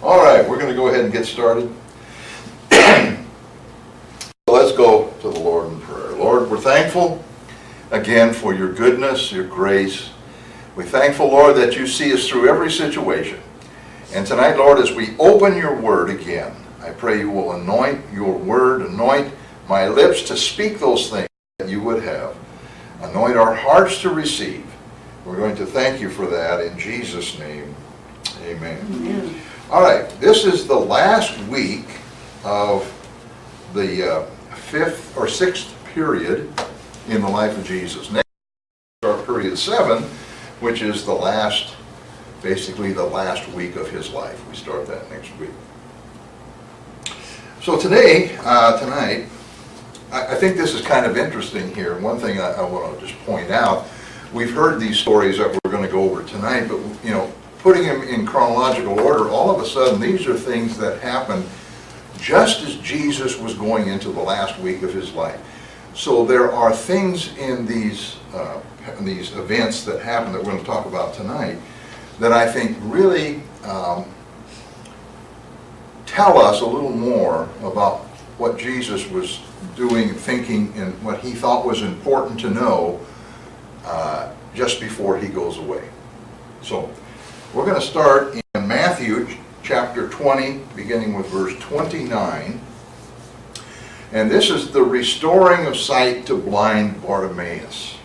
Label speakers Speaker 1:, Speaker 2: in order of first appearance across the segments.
Speaker 1: All right, we're going to go ahead and get started. Let's go to the Lord in prayer. Lord, we're thankful again for your goodness, your grace. We're thankful, Lord, that you see us through every situation. And tonight, Lord, as we open your word again, I pray you will anoint your word, anoint my lips to speak those things that you would have. Anoint our hearts to receive. We're going to thank you for that in Jesus' name. Amen. Amen. All right, this is the last week of the fifth or sixth period in the life of Jesus. Next is our period 7, which is the last, basically the last week of his life. We start that next week. So tonight, I think this is kind of interesting here. One thing I want to just point out, we've heard these stories that we're going to go over tonight, but you know, putting them in chronological order, all of a sudden these are things that happened just as Jesus was going into the last week of his life. So there are things in these events that happen that we're going to talk about tonight that I think really tell us a little more about what Jesus was doing, thinking, and what he thought was important to know just before he goes away. So we're going to start in Matthew chapter 20, beginning with verse 29. And this is the restoring of sight to blind Bartimaeus.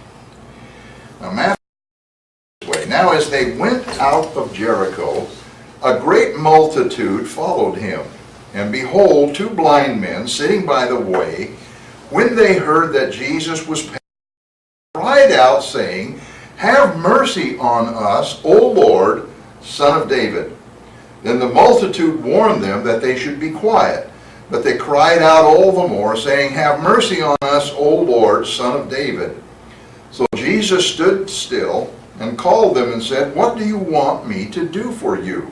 Speaker 1: Now, Matthew, this way. Now as they went out of Jericho, a great multitude followed him. And behold, 2 blind men sitting by the way, when they heard that Jesus was passing, cried out, saying, "Have mercy on us, O Lord, Son of David." Then the multitude warned them that they should be quiet. But they cried out all the more, saying, "Have mercy on us, O Lord, Son of David." So Jesus stood still and called them and said, "What do you want me to do for you?"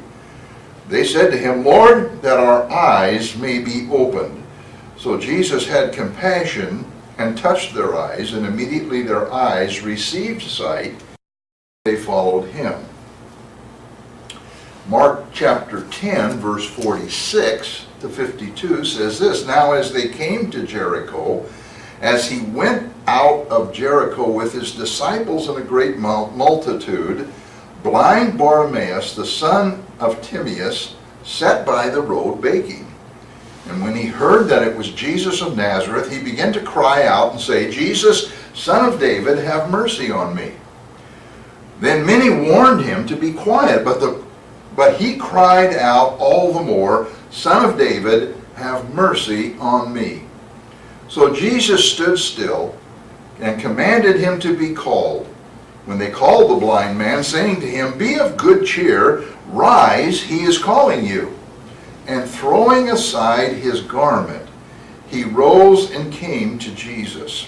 Speaker 1: They said to him, "Lord, that our eyes may be opened." So Jesus had compassion and touched their eyes, and immediately their eyes received sight. They followed him. Mark chapter 10, verse 46 to 52 says this, "Now as they came to Jericho, as he went out of Jericho with his disciples and a great multitude, blind Bartimaeus, the son of Timaeus, sat by the road begging. And when he heard that it was Jesus of Nazareth, he began to cry out and say, 'Jesus, Son of David, have mercy on me.' Then many warned him to be quiet, but he cried out all the more, 'Son of David, have mercy on me.' So Jesus stood still and commanded him to be called. When they called the blind man, saying to him, 'Be of good cheer, rise, he is calling you.' And throwing aside his garment, he rose and came to Jesus.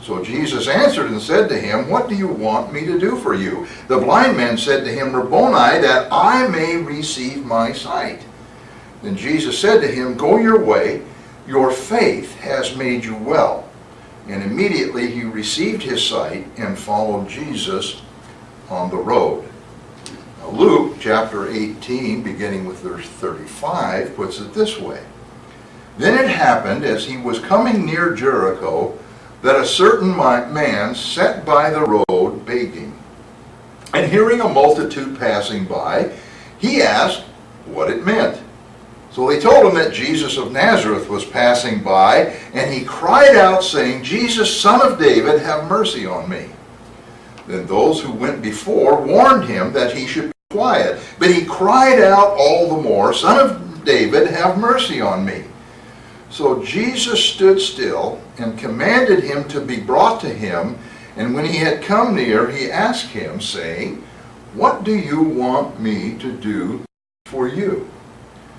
Speaker 1: So Jesus answered and said to him, 'What do you want me to do for you?' The blind man said to him, 'Rabboni, that I may receive my sight.' Then Jesus said to him, 'Go your way, your faith has made you well.' And immediately he received his sight and followed Jesus on the road." Now, Luke chapter 18, beginning with verse 35, puts it this way. "Then it happened, as he was coming near Jericho, that a certain man sat by the road begging. And hearing a multitude passing by, he asked what it meant. So they told him that Jesus of Nazareth was passing by, and he cried out, saying, 'Jesus, Son of David, have mercy on me.' Then those who went before warned him that he should be quiet. But he cried out all the more, 'Son of David, have mercy on me.' So Jesus stood still and commanded him to be brought to him. And when he had come near, he asked him, saying, 'What do you want me to do for you?'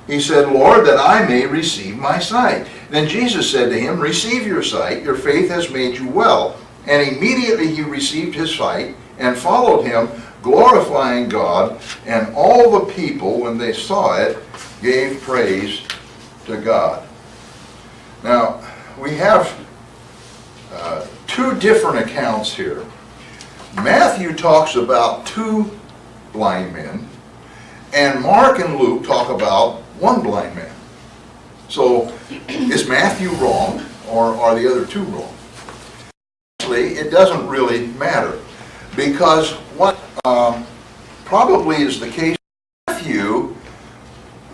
Speaker 1: He said, 'Lord, that I may receive my sight.' Then Jesus said to him, 'Receive your sight, your faith has made you well.' And immediately he received his sight and followed him, glorifying God. And all the people, when they saw it, gave praise to God." Now, we have 2 different accounts here. Matthew talks about 2 blind men, And Mark and Luke talk about one blind man. So is Matthew wrong, or are the other two wrong? Actually, it doesn't really matter, because what probably is the case, Matthew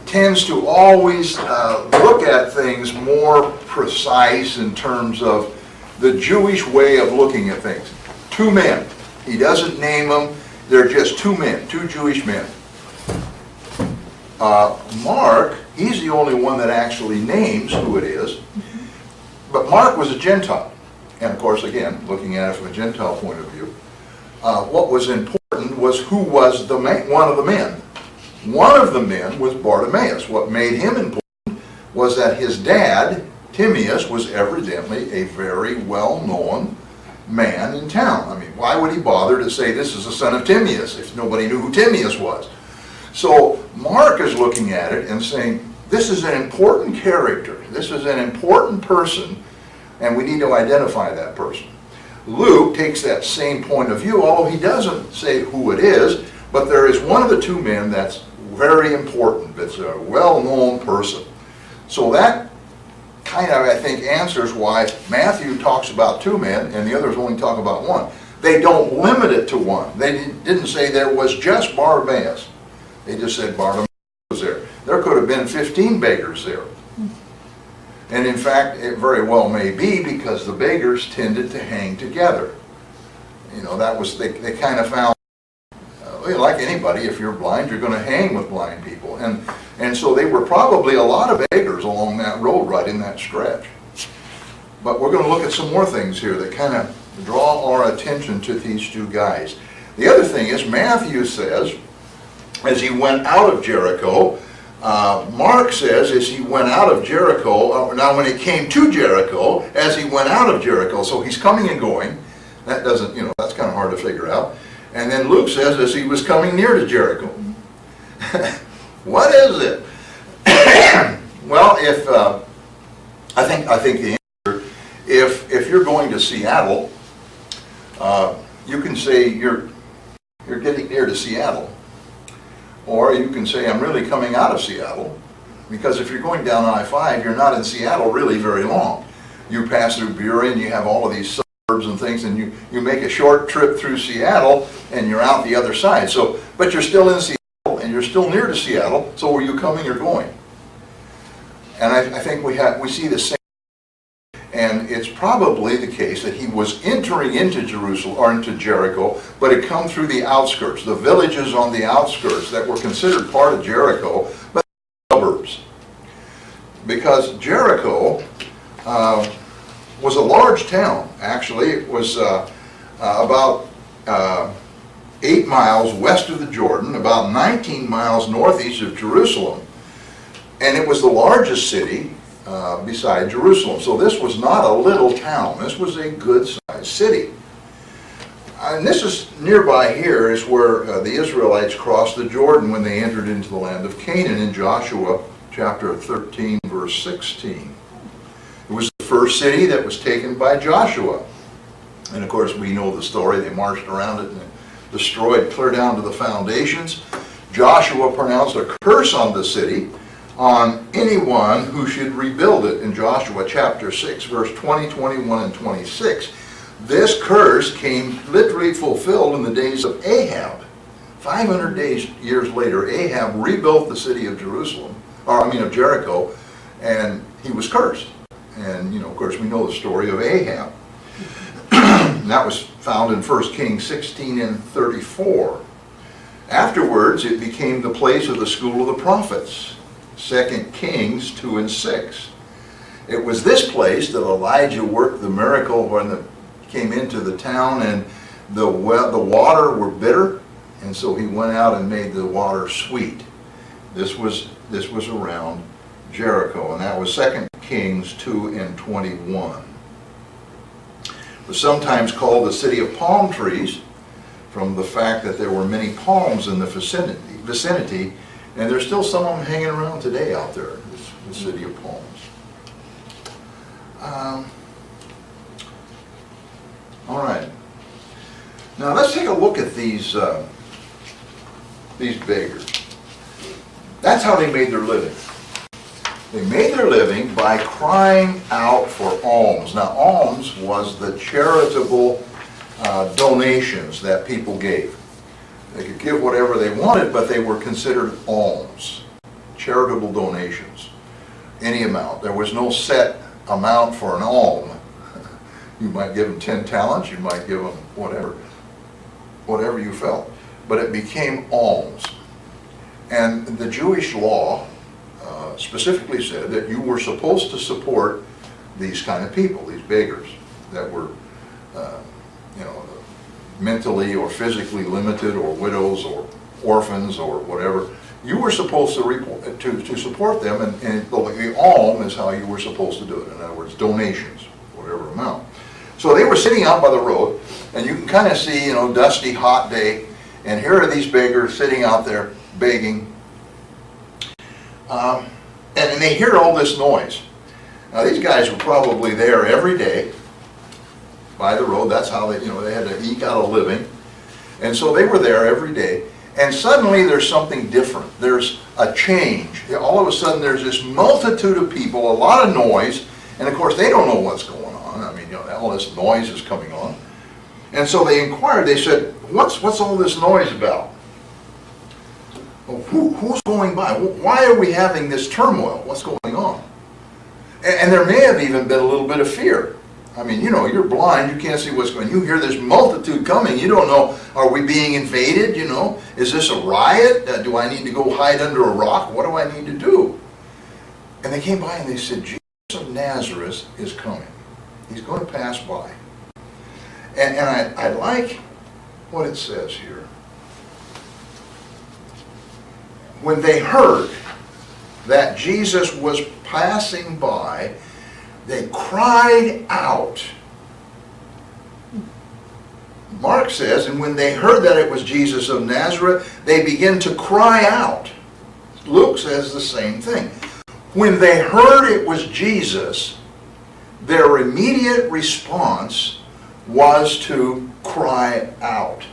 Speaker 1: tends to always look at things more precise in terms of the Jewish way of looking at things. Two men. He doesn't name them. They're just two men, two Jewish men. Mark, he's the only one that actually names who it is. But Mark was a Gentile. And of course, again, looking at it from a Gentile point of view, what was important was who was the man, one of the men. One of the men was Bartimaeus. What made him important was that his dad, Timaeus, was evidently a very well-known man in town. I mean, why would he bother to say this is the son of Timaeus if nobody knew who Timaeus was? So Mark is looking at it and saying, this is an important character. This is an important person, and we need to identify that person. Luke takes that same point of view, although he doesn't say who it is, but there is one of the two men that's very important. It's a well-known person. So that kind of, I think, answers why Matthew talks about two men and the others only talk about one. They don't limit it to one. They didn't say there was just Bartimaeus. They just said Bartimaeus was there. There could have been 15 beggars there. And in fact, it very well may be, because the beggars tended to hang together. You know, that was, they kind of found, like anybody, if you're blind, you're going to hang with blind people. And so they were probably a lot of beggars along that road right in that stretch. But we're going to look at some more things here that kind of draw our attention to these two guys. The other thing is, Matthew says, as he went out of Jericho, Mark says, as he went out of Jericho, now when he came to Jericho, as he went out of Jericho, so he's coming and going. That doesn't, you know, that's kind of hard to figure out. And then Luke says, as he was coming near to Jericho. What is it? Well, if I think the answer, if you're going to Seattle, you can say you're getting near to Seattle, or you can say I'm really coming out of Seattle, because if you're going down I-5, you're not in Seattle really very long. You pass through Burien, you have all of these suburbs and things, and you make a short trip through Seattle, and you're out the other side. So, but you're still in Seattle, and you're still near to Seattle. So, are you coming or going? And I think we see the same. And it's probably the case that he was entering into Jerusalem or into Jericho, but had come through the outskirts, the villages on the outskirts that were considered part of Jericho, but suburbs. Because Jericho was a large town. Actually, it was about 8 miles west of the Jordan, about 19 miles northeast of Jerusalem, and it was the largest city beside Jerusalem. So this was not a little town. This was a good-sized city. And this is nearby here is where the Israelites crossed the Jordan when they entered into the land of Canaan in Joshua chapter 13, verse 16. It was the first city that was taken by Joshua. And of course, we know the story. They marched around it and destroyed clear down to the foundations. Joshua pronounced a curse on the city, on anyone who should rebuild it, in Joshua chapter 6, verse 20, 21, and 26. This curse came literally fulfilled in the days of Ahab. 500 years later, Ahab rebuilt the city of of Jericho, and he was cursed. And, of course, we know the story of Ahab. That was found in 1 Kings 16 and 34. Afterwards, it became the place of the school of the prophets. 2 Kings 2 and 6. It was this place that Elijah worked the miracle when he came into the town and the water were bitter, and so he went out and made the water sweet. This was around Jericho, and that was 2 Kings 2 and 21. It was sometimes called the city of palm trees from the fact that there were many palms in the vicinity. And there's still some of them hanging around today out there, the city of palms. All right. Now let's take a look at these beggars. That's how they made their living. They made their living by crying out for alms. Now, alms was the charitable donations that people gave. They could give whatever they wanted, but they were considered alms, charitable donations, any amount. There was no set amount for an alm. You might give them 10 talents, you might give them whatever you felt. But it became alms. And the Jewish law specifically said that you were supposed to support these kind of people, these beggars that were, mentally or physically limited, or widows or orphans or whatever. You were supposed to support them, and the alm is how you were supposed to do it. In other words, donations, whatever amount. So they were sitting out by the road, and you can kind of see, dusty, hot day, and here are these beggars sitting out there begging. And they hear all this noise. Now these guys were probably there every day by the road. That's how they had to eke out a living. And so they were there every day. And suddenly there's something different. There's a change. All of a sudden there's this multitude of people, a lot of noise, and of course they don't know what's going on. I mean, all this noise is coming on. And so they inquired, they said, what's all this noise about? Who's going by? Why are we having this turmoil? What's going on? And there may have even been a little bit of fear. I mean, you're blind, you can't see what's going on. You hear this multitude coming, you don't know, are we being invaded, Is this a riot? Do I need to go hide under a rock? What do I need to do? And they came by and they said, Jesus of Nazareth is coming. He's going to pass by. And I like what it says here. When they heard that Jesus was passing by, they cried out. Mark says, and when they heard that it was Jesus of Nazareth, they began to cry out. Luke says the same thing. When they heard it was Jesus, their immediate response was to cry out.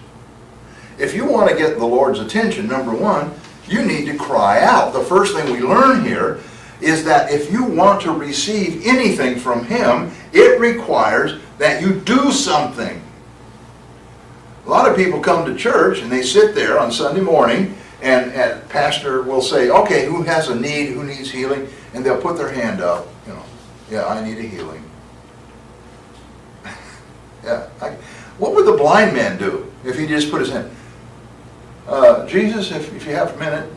Speaker 1: If you want to get the Lord's attention, number one, you need to cry out. The first thing we learn here is that if you want to receive anything from Him, it requires that you do something. A lot of people come to church and they sit there on Sunday morning and pastor will say, okay, who has a need, who needs healing? And they'll put their hand up, yeah, I need a healing. Yeah, what would the blind man do if he just put his hand? Jesus, if you have a minute.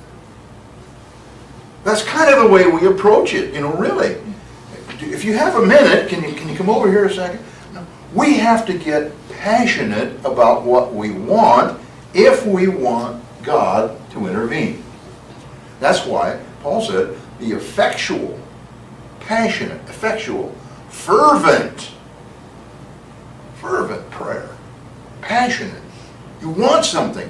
Speaker 1: That's kind of the way we approach it, really. If you have a minute, can you come over here a second? No. We have to get passionate about what we want if we want God to intervene. That's why Paul said the effectual, passionate, effectual, fervent prayer. Passionate. You want something.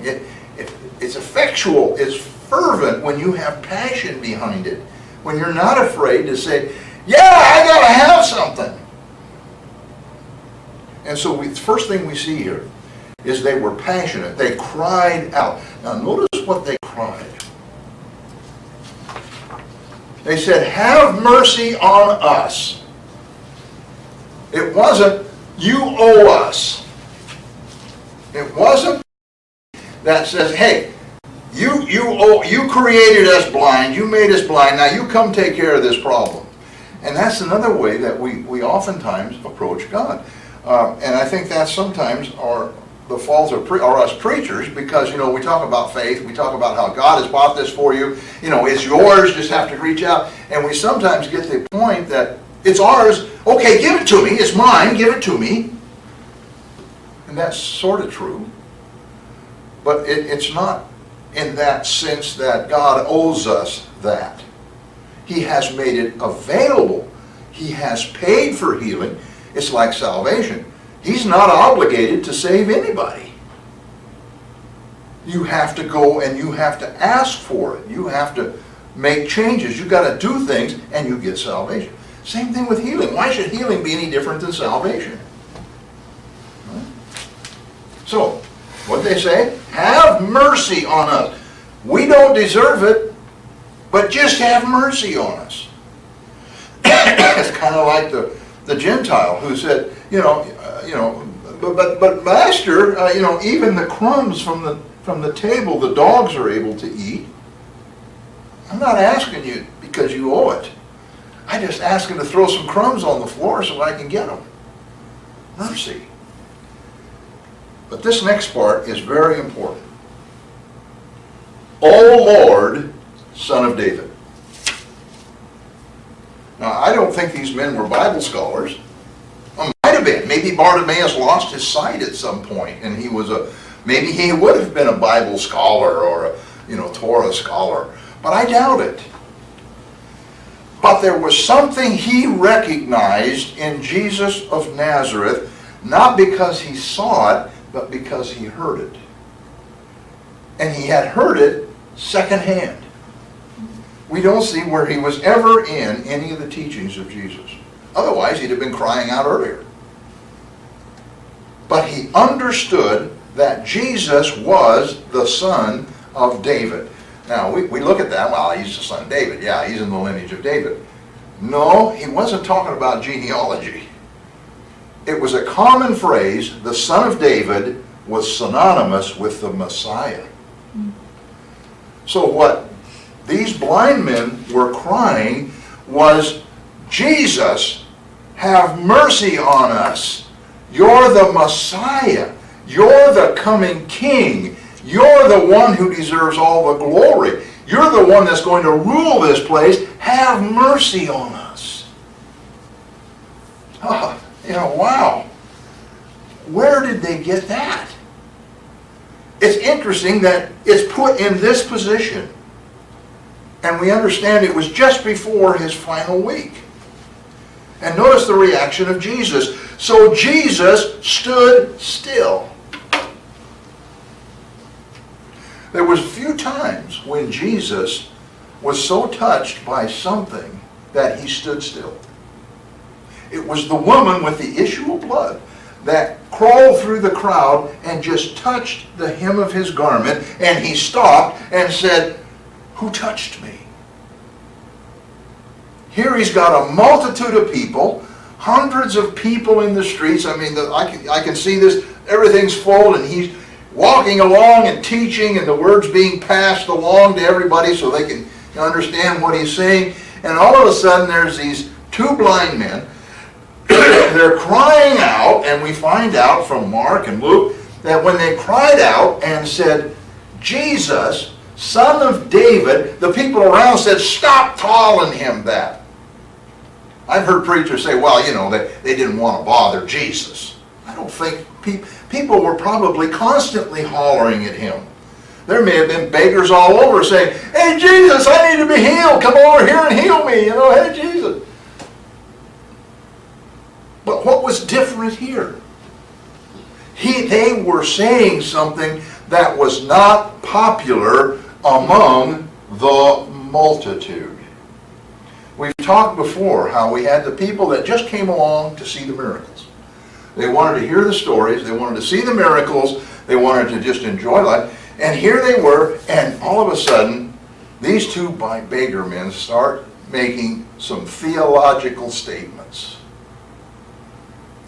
Speaker 1: It's effectual, it's fervent when you have passion behind it. When you're not afraid to say, yeah, I gotta have something. And so the first thing we see here is they were passionate. They cried out. Now notice what they cried. They said, have mercy on us. It wasn't, you owe us. It wasn't that says, hey, you created us blind, you made us blind, now you come take care of this problem. And that's another way that we oftentimes approach God. And I think that's sometimes the fault of us preachers, because we talk about faith, we talk about how God has bought this for you, it's yours, just have to reach out. And we sometimes get the point that it's ours, okay, give it to me, it's mine, give it to me. And that's sort of true. But it's not in that sense that God owes us that. He has made it available. He has paid for healing. It's like salvation. He's not obligated to save anybody. You have to go and you have to ask for it. You have to make changes. You've got to do things and you get salvation. Same thing with healing. Why should healing be any different than salvation? So, what they say? Have mercy on us. We don't deserve it. but just have mercy on us. It's kind of like the Gentile who said, but Master, even the crumbs from the table the dogs are able to eat. I'm not asking you because you owe it. I just asking to throw some crumbs on the floor so I can get them. Mercy. But this next part is very important. O Lord, Son of David. Now, I don't think these men were Bible scholars. Might have been. Maybe Bartimaeus lost his sight at some point, and maybe he would have been a Bible scholar or a Torah scholar. But I doubt it. But there was something he recognized in Jesus of Nazareth, not because he saw it, but because he heard it. And he had heard it secondhand. We don't see where he was ever in any of the teachings of Jesus. Otherwise, he'd have been crying out earlier. But he understood that Jesus was the Son of David. Now, we look at that, well, he's the son of David. Yeah, he's in the lineage of David. No, he wasn't talking about genealogy. It was a common phrase. The Son of David was synonymous with the Messiah. So what these blind men were crying was, Jesus, have mercy on us. You're the Messiah. You're the coming King. You're the one who deserves all the glory. You're the one that's going to rule this place. Have mercy on us. Oh, wow. Where did they get that? It's interesting that it's put in this position. And we understand it was just before his final week. And notice the reaction of Jesus. So Jesus stood still. There was few times when Jesus was so touched by something that he stood still. It was the woman with the issue of blood that crawled through the crowd and just touched the hem of his garment, and he stopped and said, "Who touched me?" Here he's got a multitude of people, hundreds of people in the streets. I mean, I can see this, everything's full, and he's walking along and teaching, and the word's being passed along to everybody so they can understand what he's saying. And all of a sudden there's these two blind men. They're crying out, and we find out from Mark and Luke that when they cried out and said, "Jesus, Son of David," the people around said, "Stop calling him that." I've heard preachers say, well, they didn't want to bother Jesus. I don't think people were probably constantly hollering at him. There may have been beggars all over saying, "Hey, Jesus, I need to be healed. Come over here and heal me. Hey, Jesus." But what was different here? They were saying something that was not popular among the multitude. We've talked before how we had the people that just came along to see the miracles. They wanted to hear the stories. They wanted to see the miracles. They wanted to just enjoy life. And here they were, and all of a sudden, these two beggar men start making some theological statements.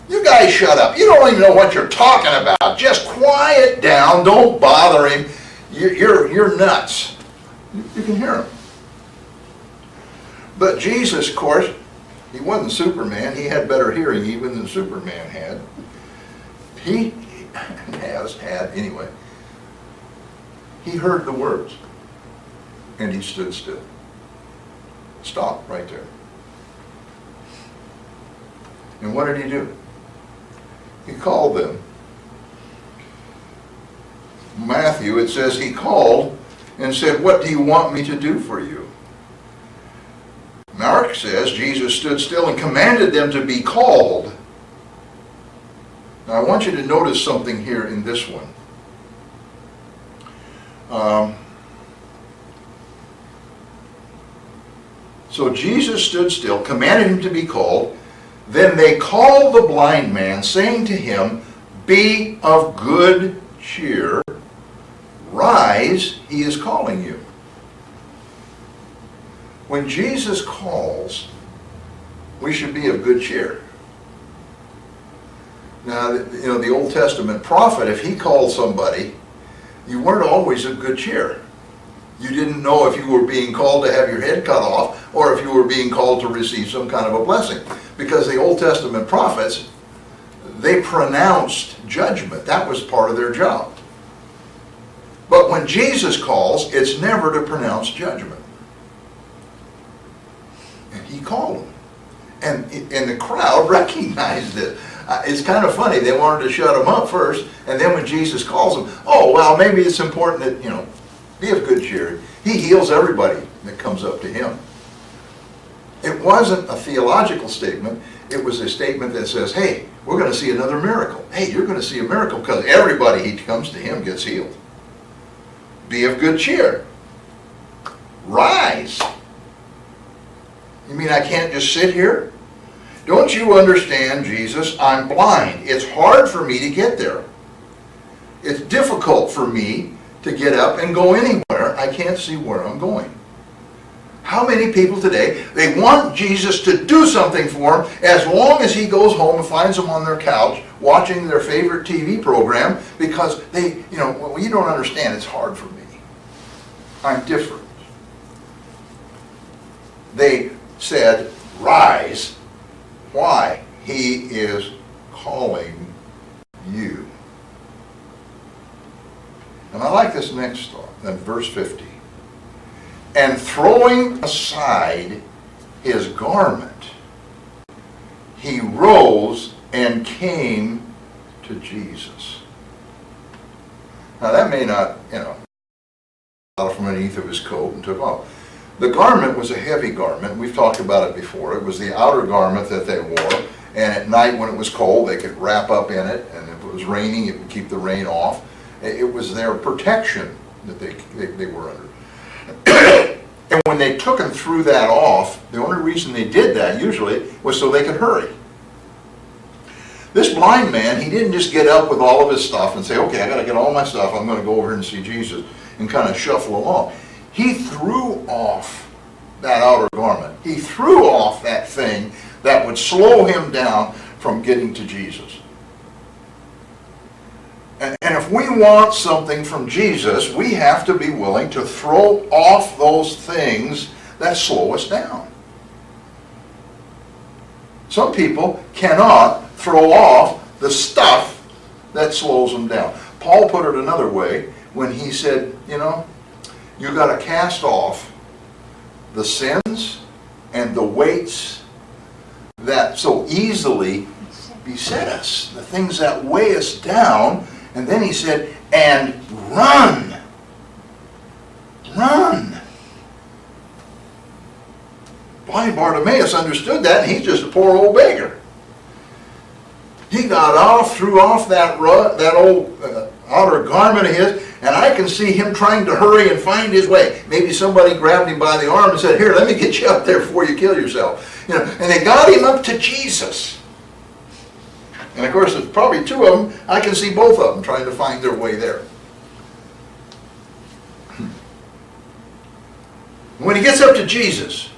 Speaker 1: "You guys shut up. You don't even know what you're talking about. Just quiet down. Don't bother him. You're nuts." You can hear him. But Jesus, of course, he wasn't Superman. He had better hearing even than Superman had. He has had, anyway. He heard the words, and he stood still. Stop right there. And what did he do? He called them. Matthew, it says he called and said, "What do you want me to do for you?" Mark says Jesus stood still and commanded them to be called. Now I want you to notice something here in this one. So Jesus stood still, commanded him to be called. Then they called the blind man, saying to him, "Be of good cheer. Rise, he is calling you." When Jesus calls, we should be of good cheer. Now, you know, the Old Testament prophet, if he called somebody, you weren't always of good cheer. You didn't know if you were being called to have your head cut off or if you were being called to receive some kind of a blessing. Because the Old Testament prophets, they pronounced judgment. That was part of their job. But when Jesus calls, it's never to pronounce judgment. And he called them. And the crowd recognized it. It's kind of funny. They wanted to shut him up first, and then when Jesus calls them, oh, well, maybe it's important that, you know, be of good cheer. He heals everybody that comes up to him. It wasn't a theological statement. It was a statement that says, hey, we're going to see another miracle. Hey, you're going to see a miracle because everybody who comes to him gets healed. Be of good cheer. Rise. You mean I can't just sit here? Don't you understand, Jesus? I'm blind. It's hard for me to get there. It's difficult for me to get up and go anywhere. I can't see where I'm going. How many people today, they want Jesus to do something for them as long as he goes home and finds them on their couch watching their favorite TV program because they, you know, well, you don't understand, it's hard for me. I'm different. They said, rise. Why? He is calling you. And I like this next thought, in verse 50. And throwing aside his garment, he rose and came to Jesus. Now that may not, you know, out from underneath of his coat and took off. The garment was a heavy garment. We've talked about it before. It was the outer garment that they wore, and at night when it was cold, they could wrap up in it, and if it was raining, it would keep the rain off. It was their protection that they were under. And when they took and threw that off, the only reason they did that usually was so they could hurry. This blind man, he didn't just get up with all of his stuff and say, okay, I got to get all my stuff, I'm going to go over and see Jesus, and kind of shuffle along. He threw off that outer garment. He threw off that thing that would slow him down from getting to Jesus. And if we want something from Jesus, we have to be willing to throw off those things that slow us down. Some people cannot throw off the stuff that slows them down. Paul put it another way when he said, you know, you got to cast off the sins and the weights that so easily beset us, the things that weigh us down. And then he said, and run. Run. Blind Bartimaeus understood that, and he's just a poor old beggar. He got off, threw off that old outer garment of his, and I can see him trying to hurry and find his way. Maybe somebody grabbed him by the arm and said, here, let me get you up there before you kill yourself. You know, and they got him up to Jesus. And of course, there's probably two of them. I can see both of them trying to find their way there. When he gets up to Jesus,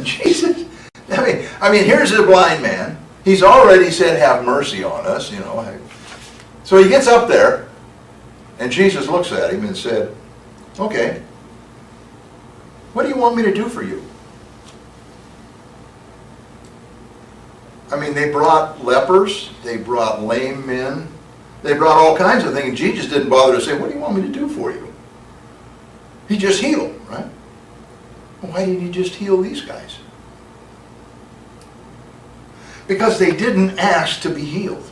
Speaker 1: Jesus, I mean, here's a blind man. He's already said, have mercy on us, you know. So he gets up there, and Jesus looks at him and said, okay, what do you want me to do for you? I mean, they brought lepers, they brought lame men, they brought all kinds of things. Jesus didn't bother to say, what do you want me to do for you? He just healed them, right? Well, why didn't he just heal these guys? Because they didn't ask to be healed.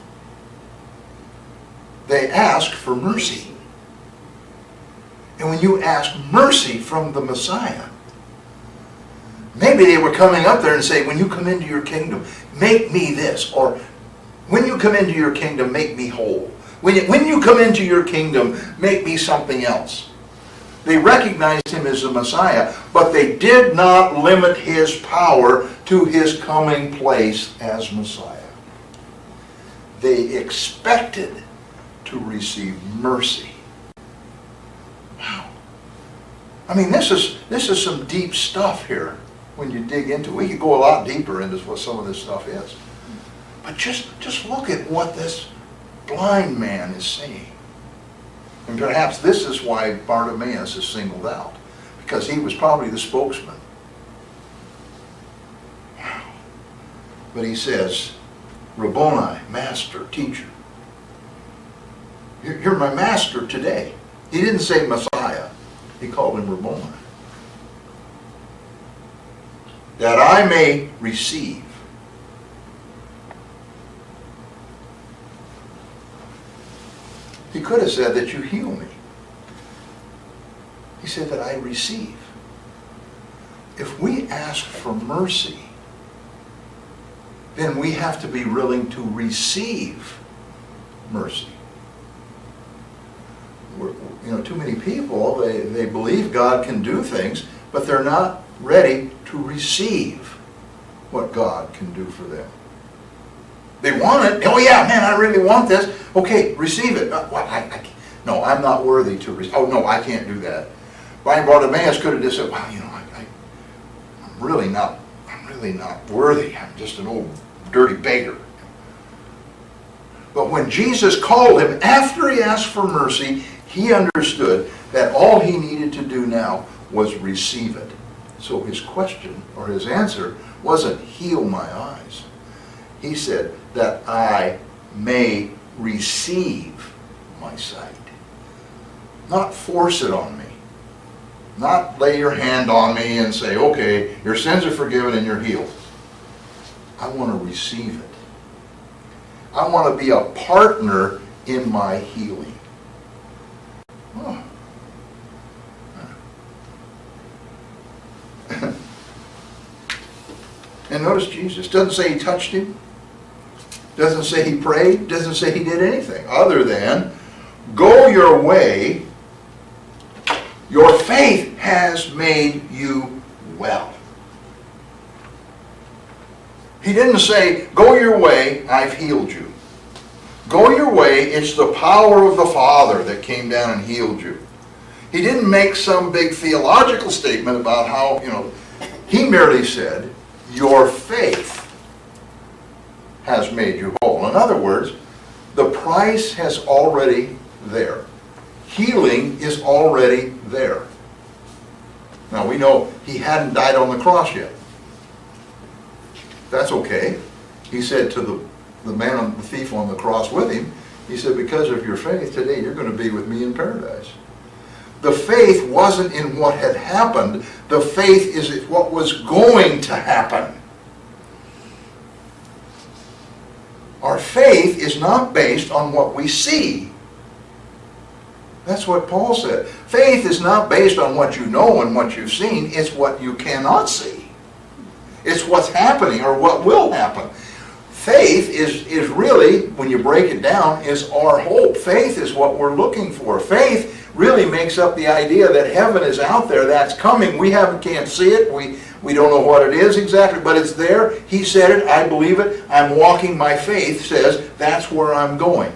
Speaker 1: They asked for mercy. And when you ask mercy from the Messiah, maybe they were coming up there and saying, when you come into your kingdom, make me this. Or, when you come into your kingdom, make me whole. When you come into your kingdom, make me something else. They recognized him as the Messiah, but they did not limit his power to his coming place as Messiah. They expected to receive mercy. Wow. I mean, this is some deep stuff here when you dig into it. We could go a lot deeper into what some of this stuff is. But just look at what this blind man is saying. And perhaps this is why Bartimaeus is singled out, because he was probably the spokesman. Wow. But he says, Rabboni, master, teacher. You're my master today. He didn't say Messiah. He called him Rabboni. That I may receive. He could have said that you heal me. He said that I receive. If we ask for mercy, then we have to be willing to receive mercy. Too many people, they believe God can do things, but they're not ready to receive what God can do for them. They want it. Oh yeah, man, I really want this. Okay, receive it. No, I'm not worthy to receive. Oh no, I can't do that. Blind Bartimaeus could have just said, well, I'm really not worthy. I'm just an old dirty beggar. But when Jesus called him, after he asked for mercy, he understood that all he needed to do now was receive it. So his question, or his answer, wasn't heal my eyes. He said that I may receive my sight. Not force it on me. Not lay your hand on me and say, okay, your sins are forgiven and you're healed. I want to receive it. I want to be a partner in my healing. Oh. And notice Jesus doesn't say he touched him, doesn't say he prayed, doesn't say he did anything other than go your way, your faith has made you well. He didn't say, go your way, I've healed you. Go your way, it's the power of the Father that came down and healed you. He didn't make some big theological statement about how, he merely said, your faith has made you whole. In other words, the price has already there. Healing is already there. Now we know he hadn't died on the cross yet. That's okay. He said to the man, the thief on the cross with him, he said, because of your faith today, you're going to be with me in paradise. The faith wasn't in what had happened. The faith is in what was going to happen. Our faith is not based on what we see. That's what Paul said. Faith is not based on what you know and what you've seen. It's what you cannot see. It's what's happening or what will happen. Faith is really, when you break it down, is our hope. Faith is what we're looking for. Faith really makes up the idea that heaven is out there, that's coming. We can't see it. We don't know what it is exactly, but it's there. He said it. I believe it. I'm walking. My faith says that's where I'm going.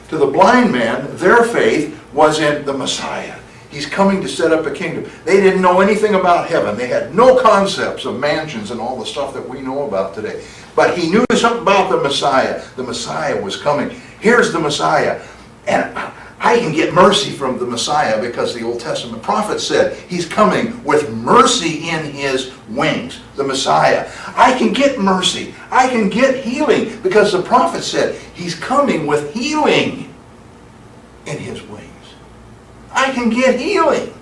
Speaker 1: To the blind man, their faith was in the Messiah. He's coming to set up a kingdom. They didn't know anything about heaven. They had no concepts of mansions and all the stuff that we know about today. But he knew something about the Messiah. The Messiah was coming. Here's the Messiah. And I can get mercy from the Messiah because the Old Testament prophet said he's coming with mercy in his wings, the Messiah. I can get mercy. I can get healing because the prophet said he's coming with healing in his wings. I can get healing.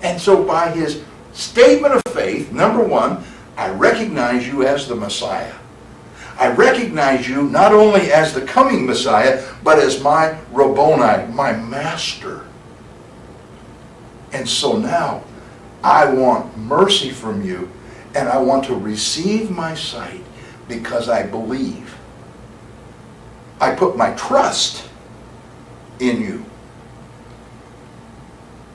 Speaker 1: And so by his statement of faith, number one, I recognize you as the Messiah. I recognize you not only as the coming Messiah, but as my Rabboni, my master. And so now, I want mercy from you, and I want to receive my sight because I believe. I put my trust in you.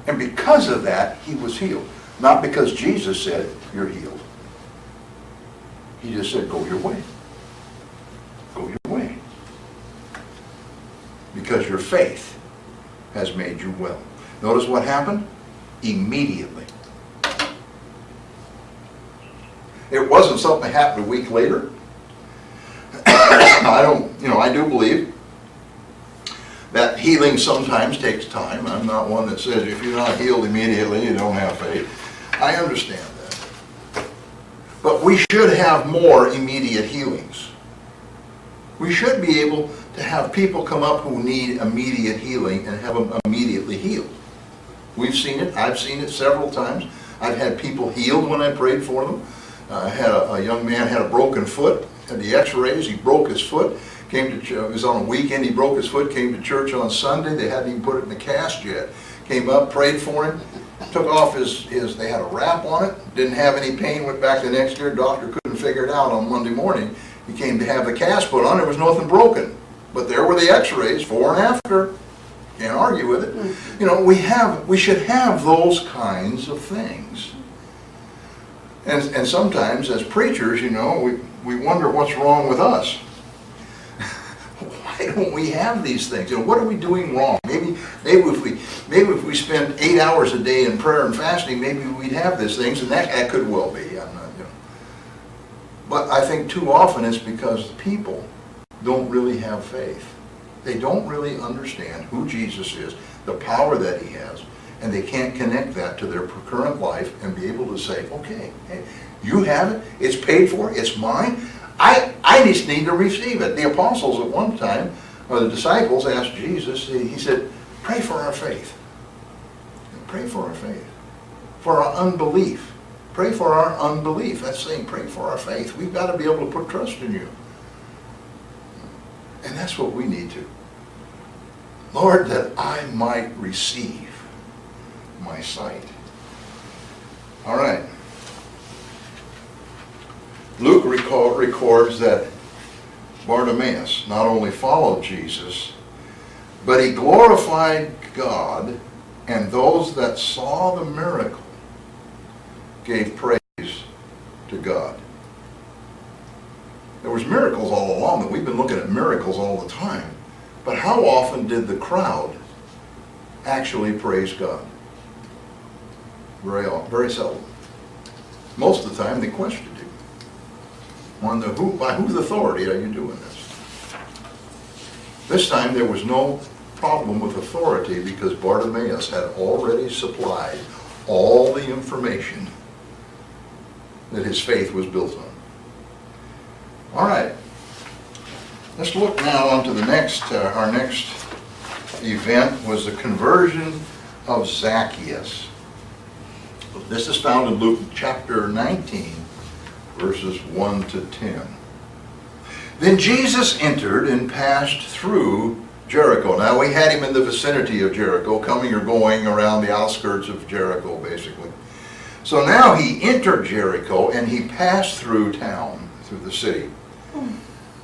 Speaker 1: And because of that, he was healed. Not because Jesus said, you're healed. He just said, go your way. Go your way. Because your faith has made you well. Notice what happened? immediately. It wasn't something that happened a week later. I do believe that healing sometimes takes time. I'm not one that says if you're not healed immediately, you don't have faith. I understand that. But we should have more immediate healings. We should be able to have people come up who need immediate healing and have them immediately healed. We've seen it. I've seen it several times. I've had people healed when I prayed for them. I had a young man had a broken foot, had the x-rays, he broke his foot, came to church, it was on a weekend, he broke his foot, came to church on Sunday, they hadn't even put it in the cast yet. Came up, prayed for him, took off his they had a wrap on it, didn't have any pain, went back the next year, doctor couldn't figure it out on Monday morning. He came to have the cast put on, there was nothing broken. But there were the x-rays, before and after. Can't argue with it. You know, we should have those kinds of things. And sometimes as preachers, you know, we wonder what's wrong with us. Why don't we have these things? You know, what are we doing wrong? Maybe if we spend 8 hours a day in prayer and fasting, maybe we'd have these things, and that could well be. I'm not, you know. But I think too often it's because the people don't really have faith. They don't really understand who Jesus is, the power that he has, and they can't connect that to their current life and be able to say, okay, hey, you have it, it's paid for, it's mine, I just need to receive it. The apostles at one time, or the disciples asked Jesus, he said, pray for our faith. Pray for our faith. For our unbelief. Pray for our unbelief. That's saying pray for our faith. We've got to be able to put trust in you. And that's what we need to. Lord, that I might receive my sight. All right. Luke records that Bartimaeus not only followed Jesus, but he glorified God, and those that saw the miracle gave praise to God. There was miracles all along, that we've been looking at miracles all the time. But how often did the crowd actually praise God? Very seldom. Most of the time they questioned him. By whose authority are you doing this? This time there was no problem with authority because Bartimaeus had already supplied all the information that his faith was built on. All right. Let's look now onto the next, our next event was the conversion of Zacchaeus. This is found in Luke chapter 19, verses 1 to 10. Then Jesus entered and passed through Jericho. Now we had him in the vicinity of Jericho, coming or going around the outskirts of Jericho, basically. So now he entered Jericho and he passed through town, through the city.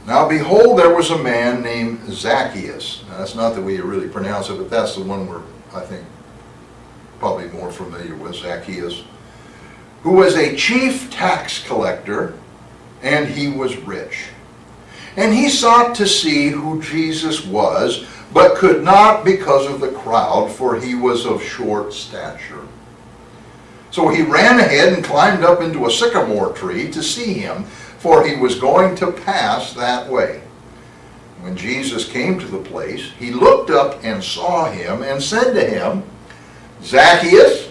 Speaker 1: Now behold, there was a man named Zacchaeus. Now that's not the way you really pronounce it, but that's the one we're, I think, probably more familiar with, Zacchaeus, who was a chief tax collector, and he was rich. And he sought to see who Jesus was, but could not because of the crowd, for he was of short stature. So he ran ahead and climbed up into a sycamore tree to see him, for he was going to pass that way. When Jesus came to the place, he looked up and saw him and said to him, Zacchaeus,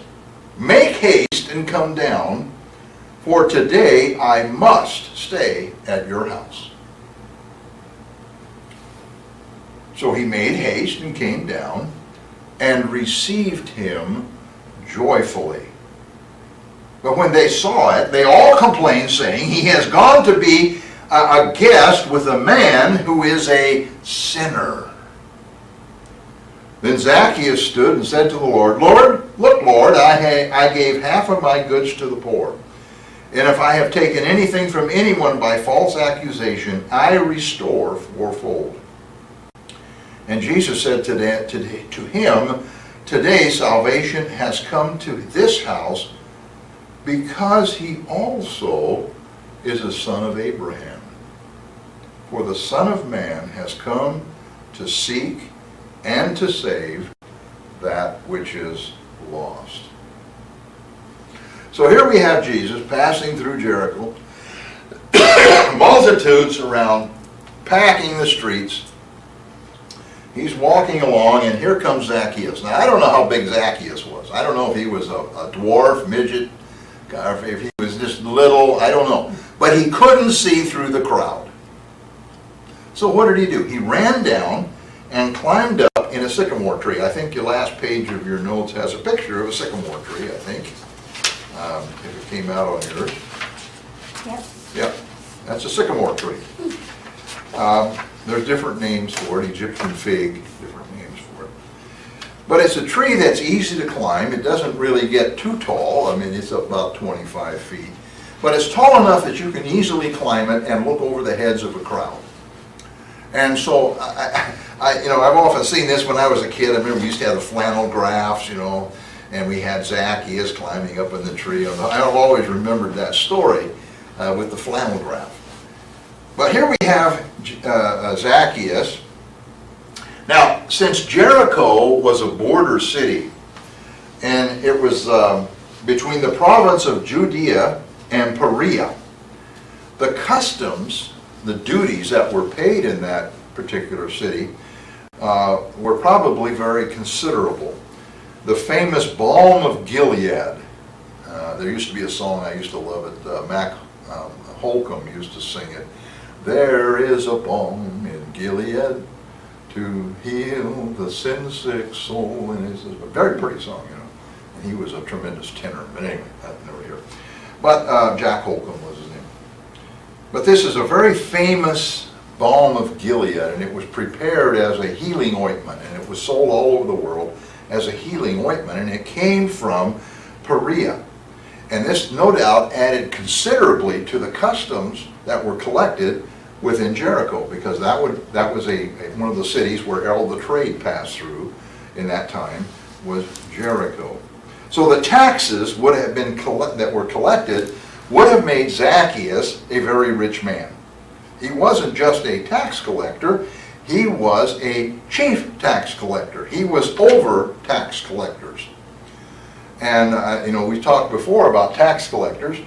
Speaker 1: make haste and come down, for today I must stay at your house. So he made haste and came down and received him joyfully. But when they saw it, they all complained, saying, he has gone to be a guest with a man who is a sinner. Then Zacchaeus stood and said to the Lord, Lord, look, Lord, I gave half of my goods to the poor. And if I have taken anything from anyone by false accusation, I restore fourfold. And Jesus said to him, today salvation has come to this house, because he also is a son of Abraham. For the Son of Man has come to seek and to save that which is lost. So here we have Jesus passing through Jericho. Multitudes around, packing the streets. He's walking along, and here comes Zacchaeus. Now, I don't know how big Zacchaeus was. I don't know if he was a dwarf, midget, or if he was just little. I don't know. But he couldn't see through the crowd. So what did he do? He ran down and climbed up in a sycamore tree. I think your last page of your notes has a picture of a sycamore tree, I think, if it came out on yours.
Speaker 2: Yep.
Speaker 1: Yep, that's a sycamore tree. There's different names for it, Egyptian fig, different names for it. But it's a tree that's easy to climb. It doesn't really get too tall. I mean, it's about 25 feet. But it's tall enough that you can easily climb it and look over the heads of a crowd. And so, I've often seen this when I was a kid. I remember we used to have the flannel graphs, and we had Zacchaeus climbing up in the tree. I've always remembered that story with the flannel graph. But here we have Zacchaeus. Now, since Jericho was a border city, and it was between the province of Judea and Perea, the customs, the duties that were paid in that particular city were probably very considerable. The famous Balm of Gilead, there used to be a song, I used to love it, Mac Holcomb used to sing it. There is a balm in Gilead to heal the sin-sick soul. And it's a very pretty song, And he was a tremendous tenor. But anyway, that's never here. But Jack Holcomb was his name. But this is a very famous balm of Gilead, and it was prepared as a healing ointment, and it was sold all over the world as a healing ointment, and it came from Perea. And this, no doubt, added considerably to the customs that were collected within Jericho, because that was one of the cities where all the trade passed through in that time was Jericho. So the taxes would have been that were collected would have made Zacchaeus a very rich man. He wasn't just a tax collector, he was a chief tax collector. He was over tax collectors. And we talked before about tax collectors.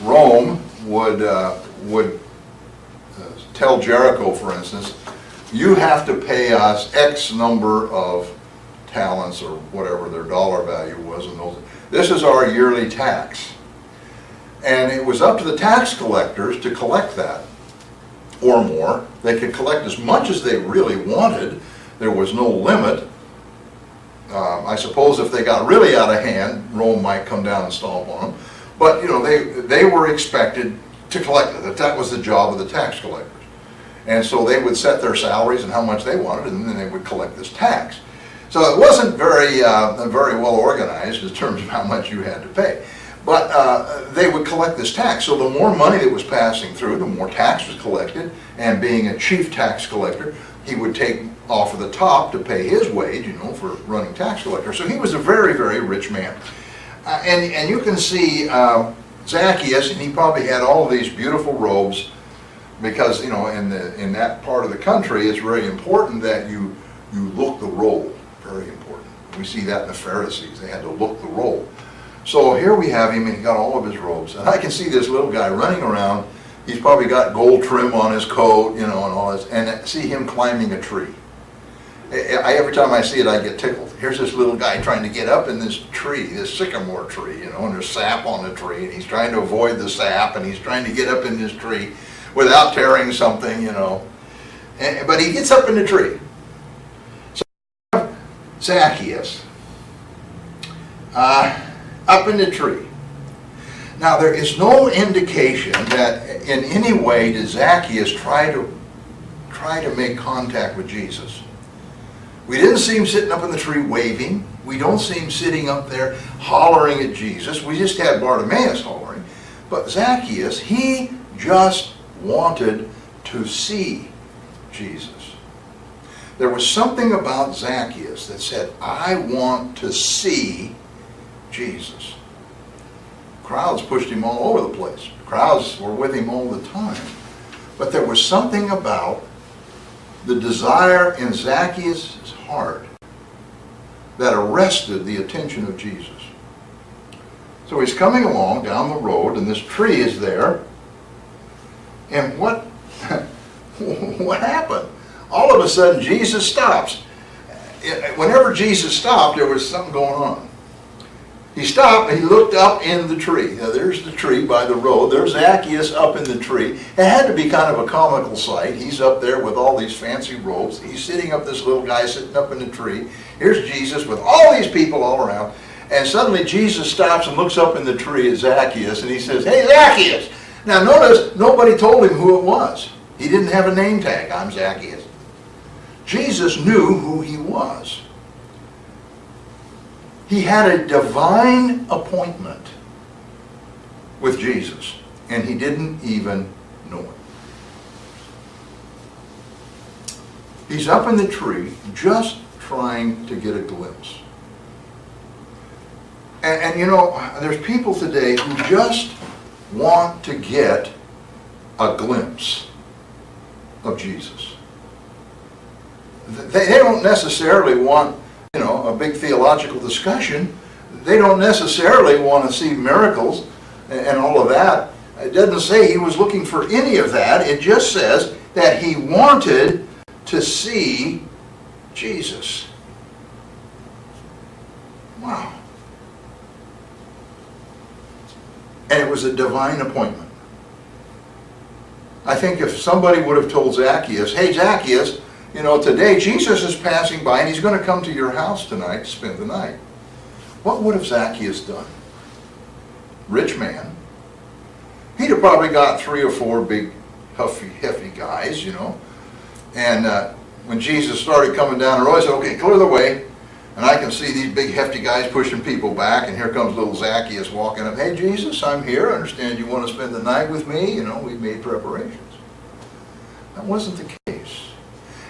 Speaker 1: Rome would tell Jericho, for instance, you have to pay us X number of talents or whatever their dollar value was in those. This is our yearly tax. And it was up to the tax collectors to collect that, or more. They could collect as much as they really wanted. There was no limit. I suppose if they got really out of hand, Rome might come down and stomp on them. But they were expected to collect it. That was the job of the tax collectors. And so they would set their salaries and how much they wanted, and then they would collect this tax. So it wasn't very well organized in terms of how much you had to pay. But they would collect this tax. So the more money that was passing through, the more tax was collected. And being a chief tax collector, he would take off of the top to pay his wage, for running tax collector. So he was a very, very rich man. And you can see Zacchaeus, and he probably had all of these beautiful robes, because in that part of the country, it's very important that you look the robe. Very important. We see that in the Pharisees. They had to look the robe. So here we have him, and he got all of his robes. And I can see this little guy running around. He's probably got gold trim on his coat, and all this. And see him climbing a tree. Every time I see it, I get tickled. Here's this little guy trying to get up in this tree, this sycamore tree, and there's sap on the tree, and he's trying to avoid the sap, and he's trying to get up in this tree without tearing something, but he gets up in the tree. So Zacchaeus, up in the tree. Now, there is no indication that in any way did Zacchaeus try to make contact with Jesus. We didn't see him sitting up in the tree waving. We don't see him sitting up there hollering at Jesus. We just had Bartimaeus hollering. But Zacchaeus, he just wanted to see Jesus. There was something about Zacchaeus that said, I want to see Jesus. Crowds pushed him all over the place. Crowds were with him all the time. But there was something about the desire in Zacchaeus' heart that arrested the attention of Jesus. So he's coming along down the road, and this tree is there. And what happened? All of a sudden, Jesus stops. Whenever Jesus stopped, there was something going on. He stopped and he looked up in the tree. Now there's the tree by the road. There's Zacchaeus up in the tree. It had to be kind of a comical sight. He's up there with all these fancy robes. He's sitting up, this little guy sitting up in the tree. Here's Jesus with all these people all around. And suddenly Jesus stops and looks up in the tree at Zacchaeus and he says, "Hey, Zacchaeus!" Now notice, nobody told him who it was. He didn't have a name tag. "I'm Zacchaeus." Jesus knew who he was. He had a divine appointment with Jesus, and he didn't even know it. He's up in the tree just trying to get a glimpse. And you know, there's people today who just want to get a glimpse of Jesus. They don't necessarily want, you know, a big theological discussion. They don't necessarily want to see miracles and all of that. It doesn't say he was looking for any of that. It just says that he wanted to see Jesus. Wow. And it was a divine appointment. I think if somebody would have told Zacchaeus, "Hey, Zacchaeus, you know, today Jesus is passing by and he's going to come to your house tonight to spend the night," what would have Zacchaeus done? Rich man. He'd have probably got 3 or 4 big, hefty guys, you know. And when Jesus started coming down the road, he said, "Okay, clear the way." And I can see these big, hefty guys pushing people back, and here comes little Zacchaeus walking up. "Hey, Jesus, I'm here. I understand you want to spend the night with me. You know, we've made preparations." That wasn't the case.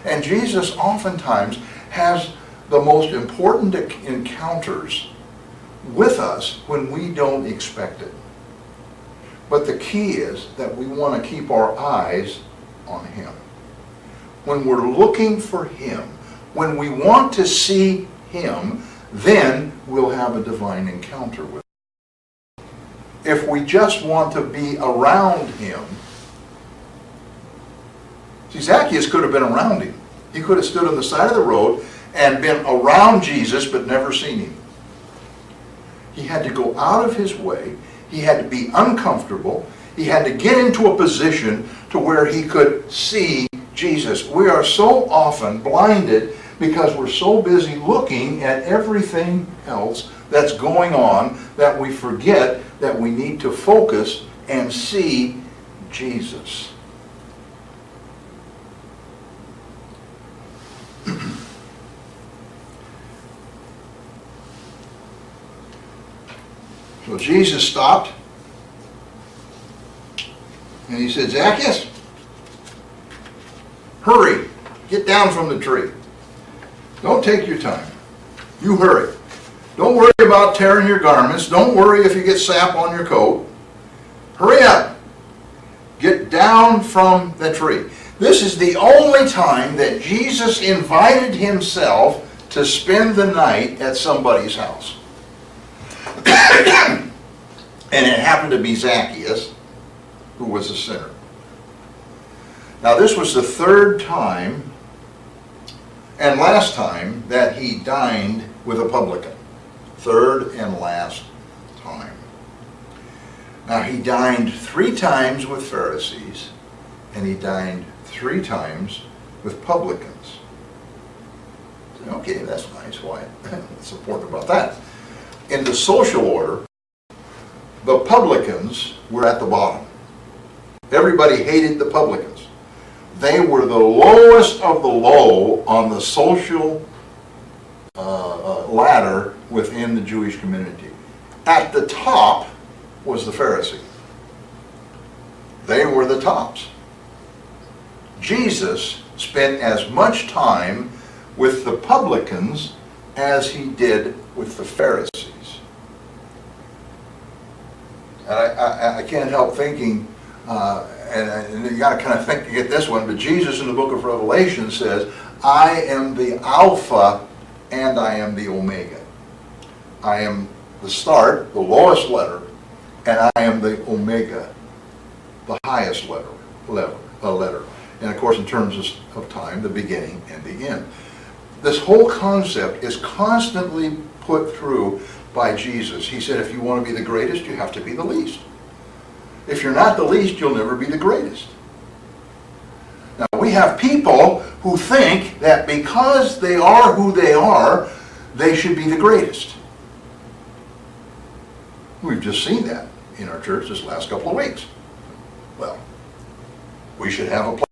Speaker 1: And Jesus oftentimes has the most important encounters with us when we don't expect it. But the key is that we want to keep our eyes on him. When we're looking for him, when we want to see him, then we'll have a divine encounter with him. If we just want to be around him, see, Zacchaeus could have been around him. He could have stood on the side of the road and been around Jesus but never seen him. He had to go out of his way. He had to be uncomfortable. He had to get into a position to where he could see Jesus. We are so often blinded because we're so busy looking at everything else that's going on that we forget that we need to focus and see Jesus. So Jesus stopped and he said, "Zacchaeus, hurry, get down from the tree. Don't take your time. You hurry. Don't worry about tearing your garments. Don't worry if you get sap on your coat. Hurry up. Get down from the tree." This is the only time that Jesus invited himself to spend the night at somebody's house. And it happened to be Zacchaeus, who was a sinner. Now this was the 3rd time and last time that he dined with a publican. 3rd and last time. Now he dined 3 times with Pharisees, and he dined 3 times with publicans. Okay, that's nice. Why? What's important about that? In the social order, the publicans were at the bottom. Everybody hated the publicans. They were the lowest of the low on the social ladder within the Jewish community. At the top was the Pharisee. They were the tops. Jesus spent as much time with the publicans as he did with the Pharisees. And I can't help thinking, and you got to kind of think to get this one, but Jesus in the book of Revelation says, "I am the Alpha and I am the Omega." I am the start, the lowest letter, and I am the omega, the highest letter. And of course, in terms of time, the beginning and the end. This whole concept is constantly put through by Jesus. He said, if you want to be the greatest, you have to be the least. If you're not the least, you'll never be the greatest. Now, we have people who think that because they are who they are, they should be the greatest. We've just seen that in our church this last couple of weeks. Well, we should have a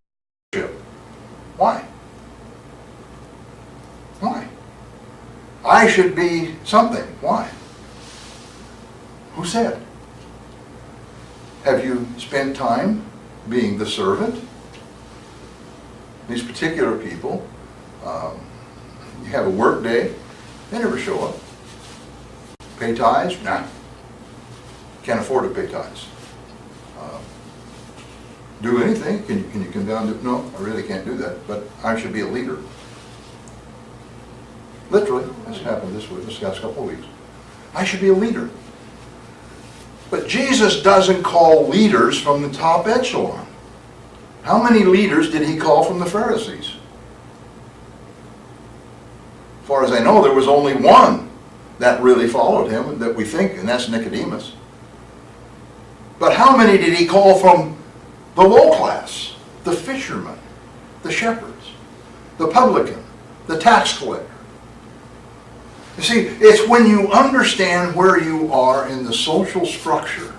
Speaker 1: partnership. Why? Why? I should be something. Why? Who said? Have you spent time being the servant? These particular people, you have a work day, they never show up. Pay tithes? Nah. Can't afford to pay tithes. Do anything? Can you come down and do? No, I really can't do that, but I should be a leader. Literally, this happened this last couple of weeks. I should be a leader. But Jesus doesn't call leaders from the top echelon. How many leaders did he call from the Pharisees? As far as I know, there was only one that really followed him, that we think, and that's Nicodemus. But how many did he call from the low class? The fishermen, the shepherds, the publican, the tax collector. You see, it's when you understand where you are in the social structure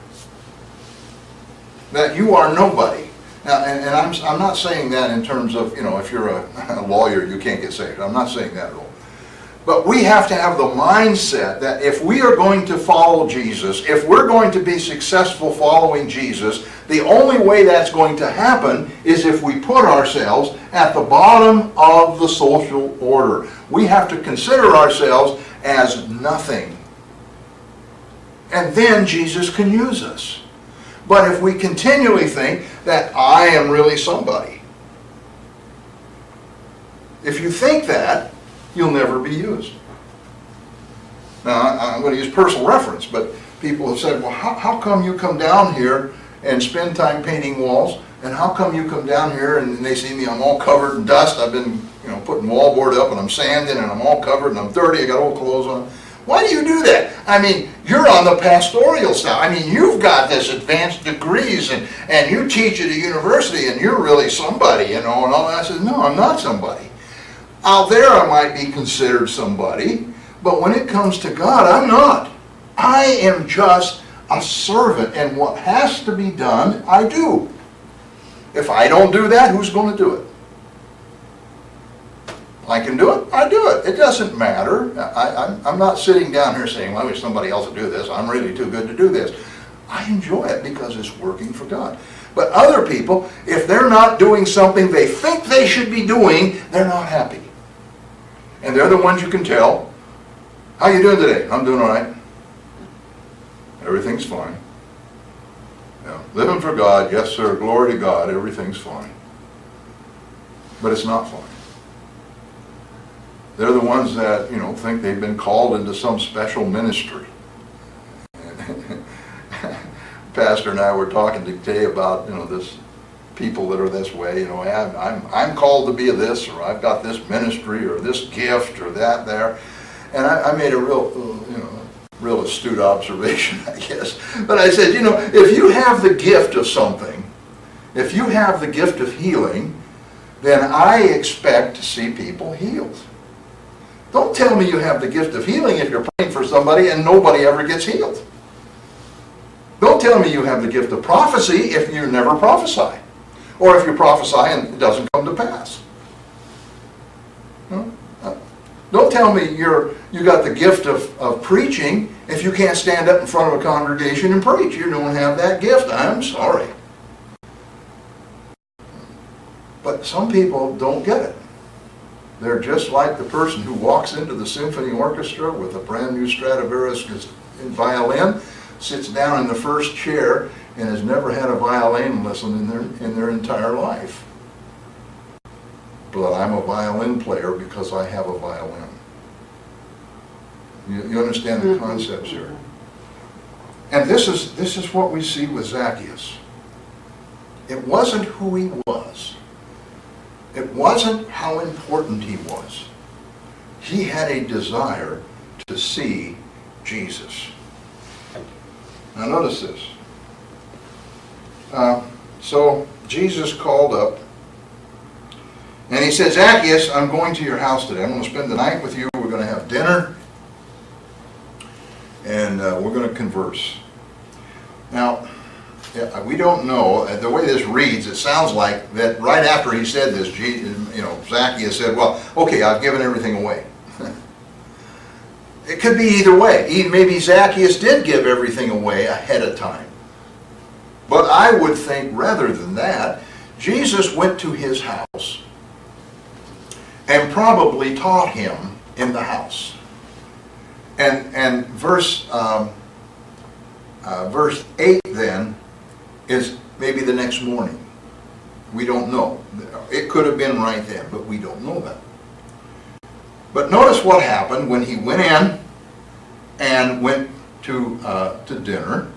Speaker 1: that you are nobody. Now, and I'm not saying that in terms of, if you're a lawyer, you can't get saved. I'm not saying that at all. But we have to have the mindset that if we are going to follow Jesus, if we're going to be successful following Jesus, the only way that's going to happen is if we put ourselves at the bottom of the social order. We have to consider ourselves as nothing. And then Jesus can use us. But if we continually think that I am really somebody, if you think that, you'll never be used. Now, I'm going to use personal reference, but people have said, well, how come you come down here and spend time painting walls, and how come you come down here and they see me, I'm all covered in dust, I've been putting wallboard up and I'm sanding and I'm all covered and I'm dirty, I got old clothes on. Why do you do that? I mean, you're on the pastoral side. I mean, you've got this advanced degrees and you teach at a university and you're really somebody, and all that. I said, no, I'm not somebody. Out there I might be considered somebody, but when it comes to God, I'm not. I am just a servant, and what has to be done, I do. If I don't do that, who's going to do it? I can do it, I do it. It doesn't matter. I'm not sitting down here saying, well, I wish somebody else would do this. I'm really too good to do this. I enjoy it because it's working for God. But other people, if they're not doing something they think they should be doing, they're not happy. And they're the ones you can tell, how you doing today? I'm doing all right. Everything's fine. Living for God, yes sir, glory to God, everything's fine. But it's not fine. They're the ones that, think they've been called into some special ministry. Pastor and I were talking today about, this people that are this way, I'm called to be a this, or I've got this ministry, or this gift, or that there. And I made a real astute observation, I guess. But I said, if you have the gift of something, if you have the gift of healing, then I expect to see people healed. Don't tell me you have the gift of healing if you're praying for somebody and nobody ever gets healed. Don't tell me you have the gift of prophecy if you never prophesy. Or if you prophesy and it doesn't come to pass. Don't tell me you got the gift of preaching if you can't stand up in front of a congregation and preach. You don't have that gift. I'm sorry. But some people don't get it. They're just like the person who walks into the symphony orchestra with a brand new Stradivarius violin, sits down in the first chair, and has never had a violin lesson in their entire life. But I'm a violin player because I have a violin. You understand the concepts here. And this is what we see with Zacchaeus. It wasn't who he was. It wasn't how important he was. He had a desire to see Jesus. Now notice this. So Jesus called up and he said, Zacchaeus, I'm going to your house today. I'm going to spend the night with you. We're going to have dinner and we're going to converse. Now, we don't know. The way this reads, it sounds like that right after he said this, Zacchaeus said, well, okay, I've given everything away. It could be either way. Maybe Zacchaeus did give everything away ahead of time. But I would think rather than that, Jesus went to his house and probably taught him in the house. And verse 8 then is maybe the next morning. We don't know. It could have been right then, but we don't know that. But notice what happened when he went in and went to dinner.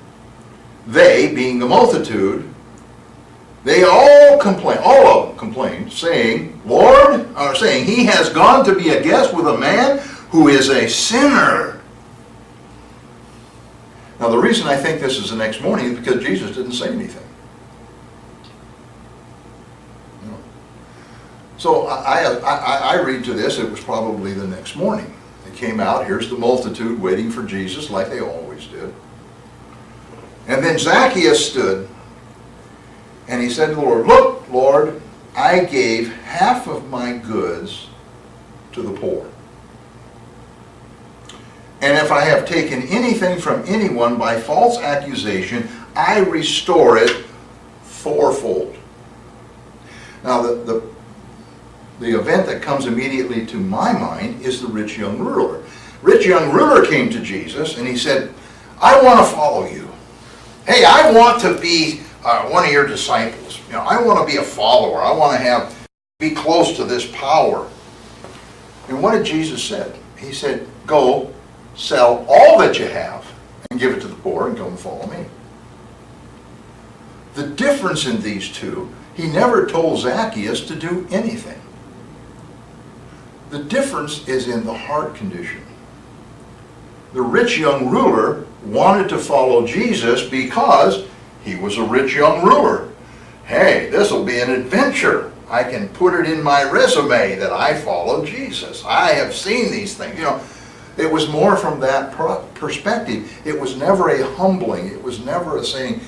Speaker 1: They, being the multitude, they all of them complained, saying, saying, he has gone to be a guest with a man who is a sinner. Now the reason I think this is the next morning is because Jesus didn't say anything. So I read to this, it was probably the next morning. They came out, here's the multitude waiting for Jesus like they always did. And then Zacchaeus stood and he said to the Lord, look, Lord, I gave half of my goods to the poor. And if I have taken anything from anyone by false accusation, I restore it fourfold. Now the event that comes immediately to my mind is the rich young ruler. Rich young ruler came to Jesus and he said, I want to follow you. Hey, I want to be one of your disciples. I want to be a follower. I want to be close to this power. And what did Jesus say? He said, go sell all that you have and give it to the poor and come and follow me. The difference in these two, he never told Zacchaeus to do anything. The difference is in the heart condition. The rich young ruler wanted to follow Jesus because he was a rich young ruler. Hey, this will be an adventure. I can put it in my resume that I followed Jesus. I have seen these things. It was more from that perspective. It was never a humbling. It was never a saying.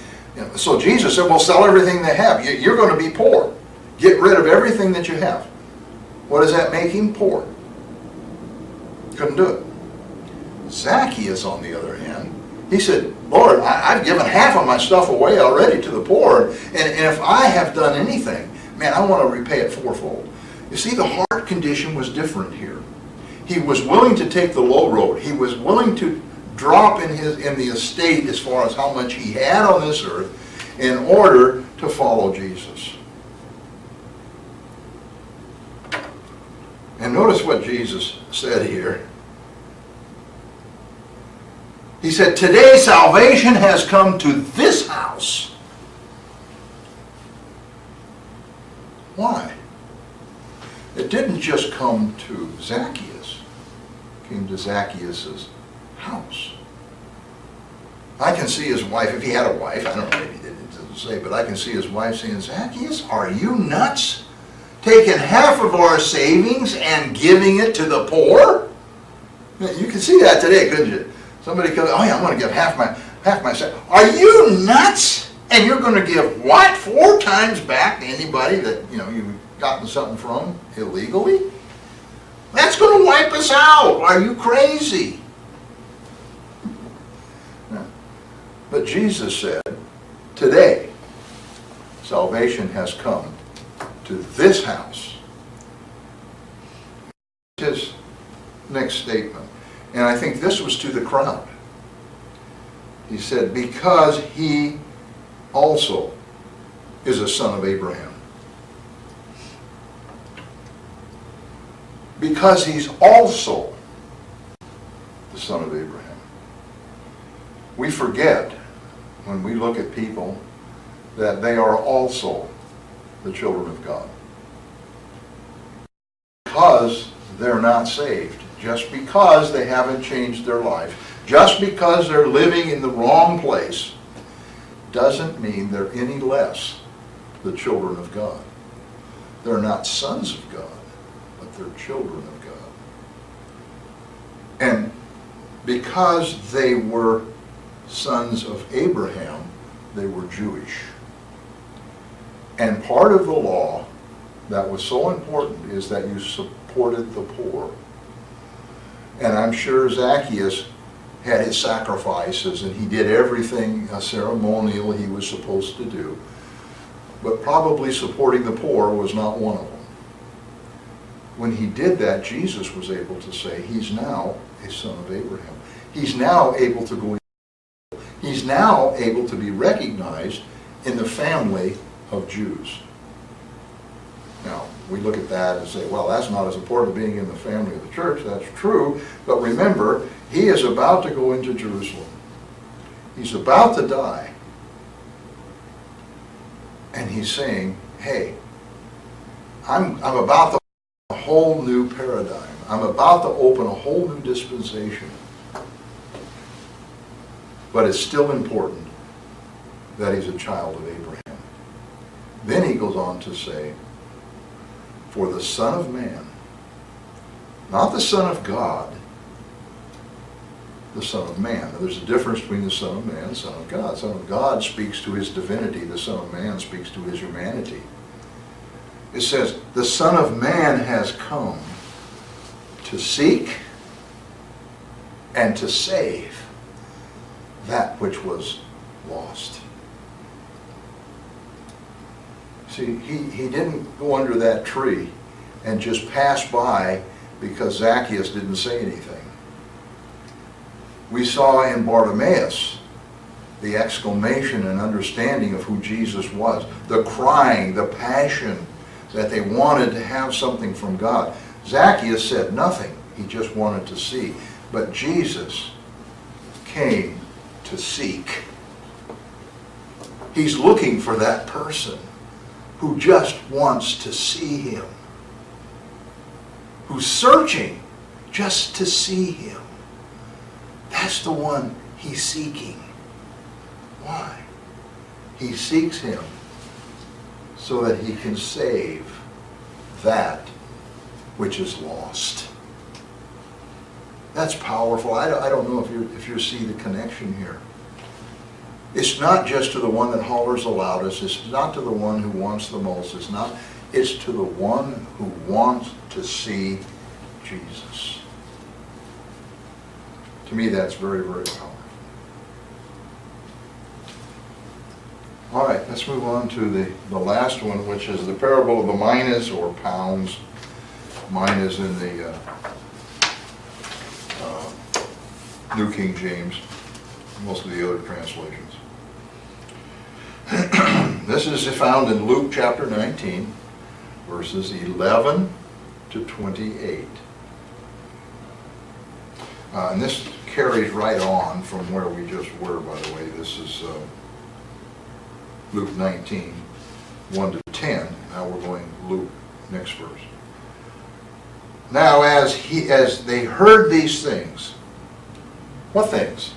Speaker 1: So Jesus said, well, sell everything they have. You're going to be poor. Get rid of everything that you have. What does that make him? Poor. Couldn't do it. Zacchaeus, on the other hand, he said, Lord, I've given half of my stuff away already to the poor, and if I have done anything, man, I want to repay it fourfold. You see, the heart condition was different here. He was willing to take the low road. He was willing to drop in the estate as far as how much he had on this earth in order to follow Jesus. And notice what Jesus said here. He said, today salvation has come to this house. Why? It didn't just come to Zacchaeus. It came to Zacchaeus' house. I can see his wife, if he had a wife, I don't know, maybe it doesn't say, but I can see his wife saying, Zacchaeus, are you nuts? Taking half of our savings and giving it to the poor? You can see that today, couldn't you? Somebody comes, oh yeah, I'm going to give half my savings. Are you nuts? And you're going to give what? 4 times back to anybody that you've gotten something from illegally? That's going to wipe us out. Are you crazy? No. But Jesus said, today salvation has come to this house. His next statement, and I think this was to the crowd. He said, because he also is a son of Abraham. Because he's also the son of Abraham. We forget, when we look at people, that they are also the children of God. Because they're not saved, just because they haven't changed their life, just because they're living in the wrong place, doesn't mean they're any less the children of God. They're not sons of God, but they're children of God. And because they were sons of Abraham, they were Jewish. And part of the law that was so important is that you supported the poor. And I'm sure Zacchaeus had his sacrifices and he did everything ceremonial he was supposed to do. But probably supporting the poor was not one of them. When he did that, Jesus was able to say, he's now a son of Abraham. He's now able to go in. He's now able to be recognized in the family of Jews. Now, we look at that and say, well, that's not as important as being in the family of the church. That's true. But remember, he is about to go into Jerusalem. He's about to die. And he's saying, hey, I'm about to open a whole new paradigm. I'm about to open a whole new dispensation. But it's still important that he's a child of Abraham. Then he goes on to say, for the Son of Man, not the Son of God, the Son of Man. Now, there's a difference between the Son of Man and the Son of God. The Son of God speaks to his divinity. The Son of Man speaks to his humanity. It says, the Son of Man has come to seek and to save that which was lost. See, he didn't go under that tree and just pass by because Zacchaeus didn't say anything. We saw in Bartimaeus the exclamation and understanding of who Jesus was, the crying, the passion that they wanted to have something from God. Zacchaeus said nothing. He just wanted to see. But Jesus came to seek. He's looking for that person who just wants to see him, who's searching just to see him. That's the one he's seeking. Why? He seeks him so that he can save that which is lost. That's powerful. I don't know if you see the connection here. It's not just to the one that hollers the loudest. It's not to the one who wants the most. It's to the one who wants to see Jesus. To me, that's very, very powerful. All right, let's move on to the last one, which is the parable of the minas or pounds. Minas in the New King James, most of the other translations. This is found in Luke chapter 19, verses 11 to 28. And this carries right on from where we just were, by the way. This is Luke 19, 1 to 10. Now we're going Luke, next verse. Now as they heard these things, what things?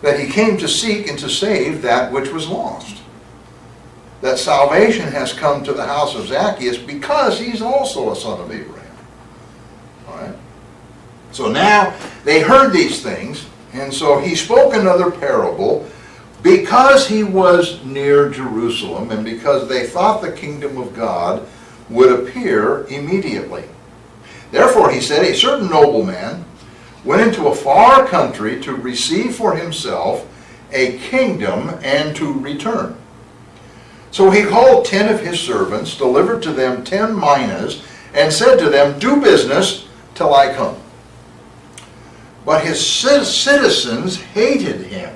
Speaker 1: That he came to seek and to save that which was lost. That salvation has come to the house of Zacchaeus because he's also a son of Abraham. All right? So now they heard these things, and so he spoke another parable because he was near Jerusalem and because they thought the kingdom of God would appear immediately. Therefore, he said, a certain nobleman went into a far country to receive for himself a kingdom and to return. So he called 10 of his servants, delivered to them 10 minas, and said to them, do business till I come. But his citizens hated him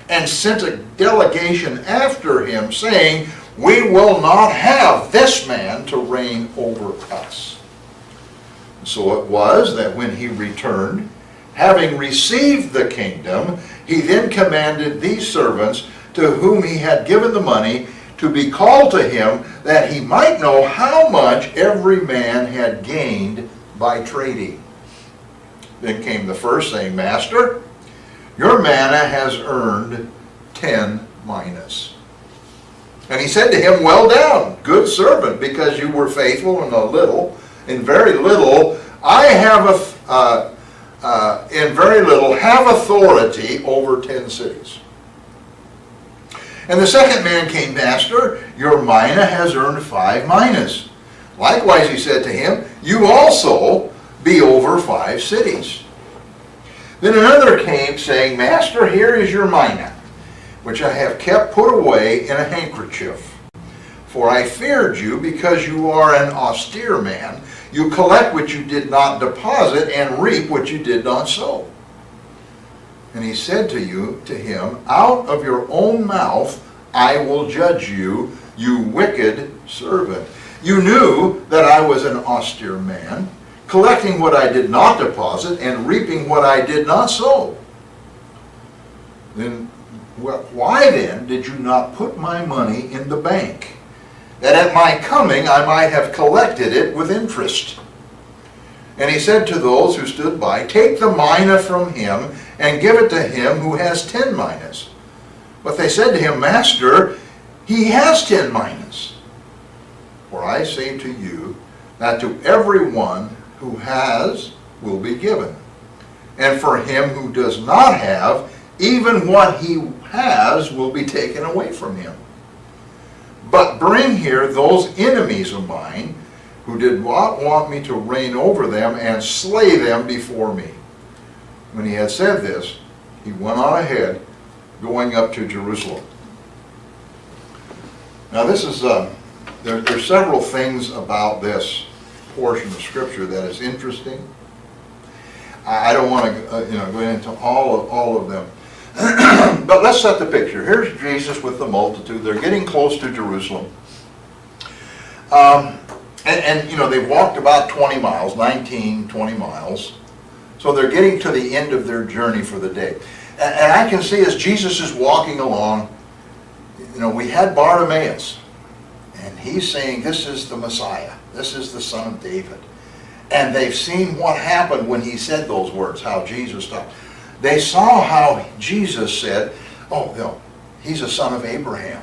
Speaker 1: and sent a delegation after him, saying, we will not have this man to reign over us. So it was that when he returned, having received the kingdom, he then commanded these servants to whom he had given the money to be called to him, that he might know how much every man had gained by trading. Then came the first, saying, Master, your manna has earned 10 minas. And he said to him, Well done, good servant, because you were faithful in very little, I have have authority over 10 cities. And the second man came, Master, your mina has earned 5 minas. Likewise he said to him, You also be over 5 cities. Then another came, saying, Master, here is your mina, which I have kept put away in a handkerchief. For I feared you, because you are an austere man. You collect what you did not deposit, and reap what you did not sow. And he said to him, Out of your own mouth I will judge you, you wicked servant. You knew that I was an austere man, collecting what I did not deposit, and reaping what I did not sow. Then why then did you not put my money in the bank, that at my coming I might have collected it with interest? And he said to those who stood by, Take the mina from him, and give it to him who has 10 minas. But they said to him, Master, he has 10 minas. For I say to you, that to everyone who has will be given, and for him who does not have, even what he has will be taken away from him. But bring here those enemies of mine, who did not want me to reign over them, and slay them before me. When he had said this, he went on ahead, going up to Jerusalem. Now this is, there's several things about this portion of Scripture that is interesting. I don't want to go into all of them. But let's set the picture. Here's Jesus with the multitude. They're getting close to Jerusalem. They've walked about 20 miles, 20 miles. So they're getting to the end of their journey for the day. And I can see as Jesus is walking along, we had Bartimaeus. And he's saying, this is the Messiah. This is the Son of David. And they've seen what happened when he said those words, how Jesus stopped. They saw how Jesus said, oh, no, he's a son of Abraham.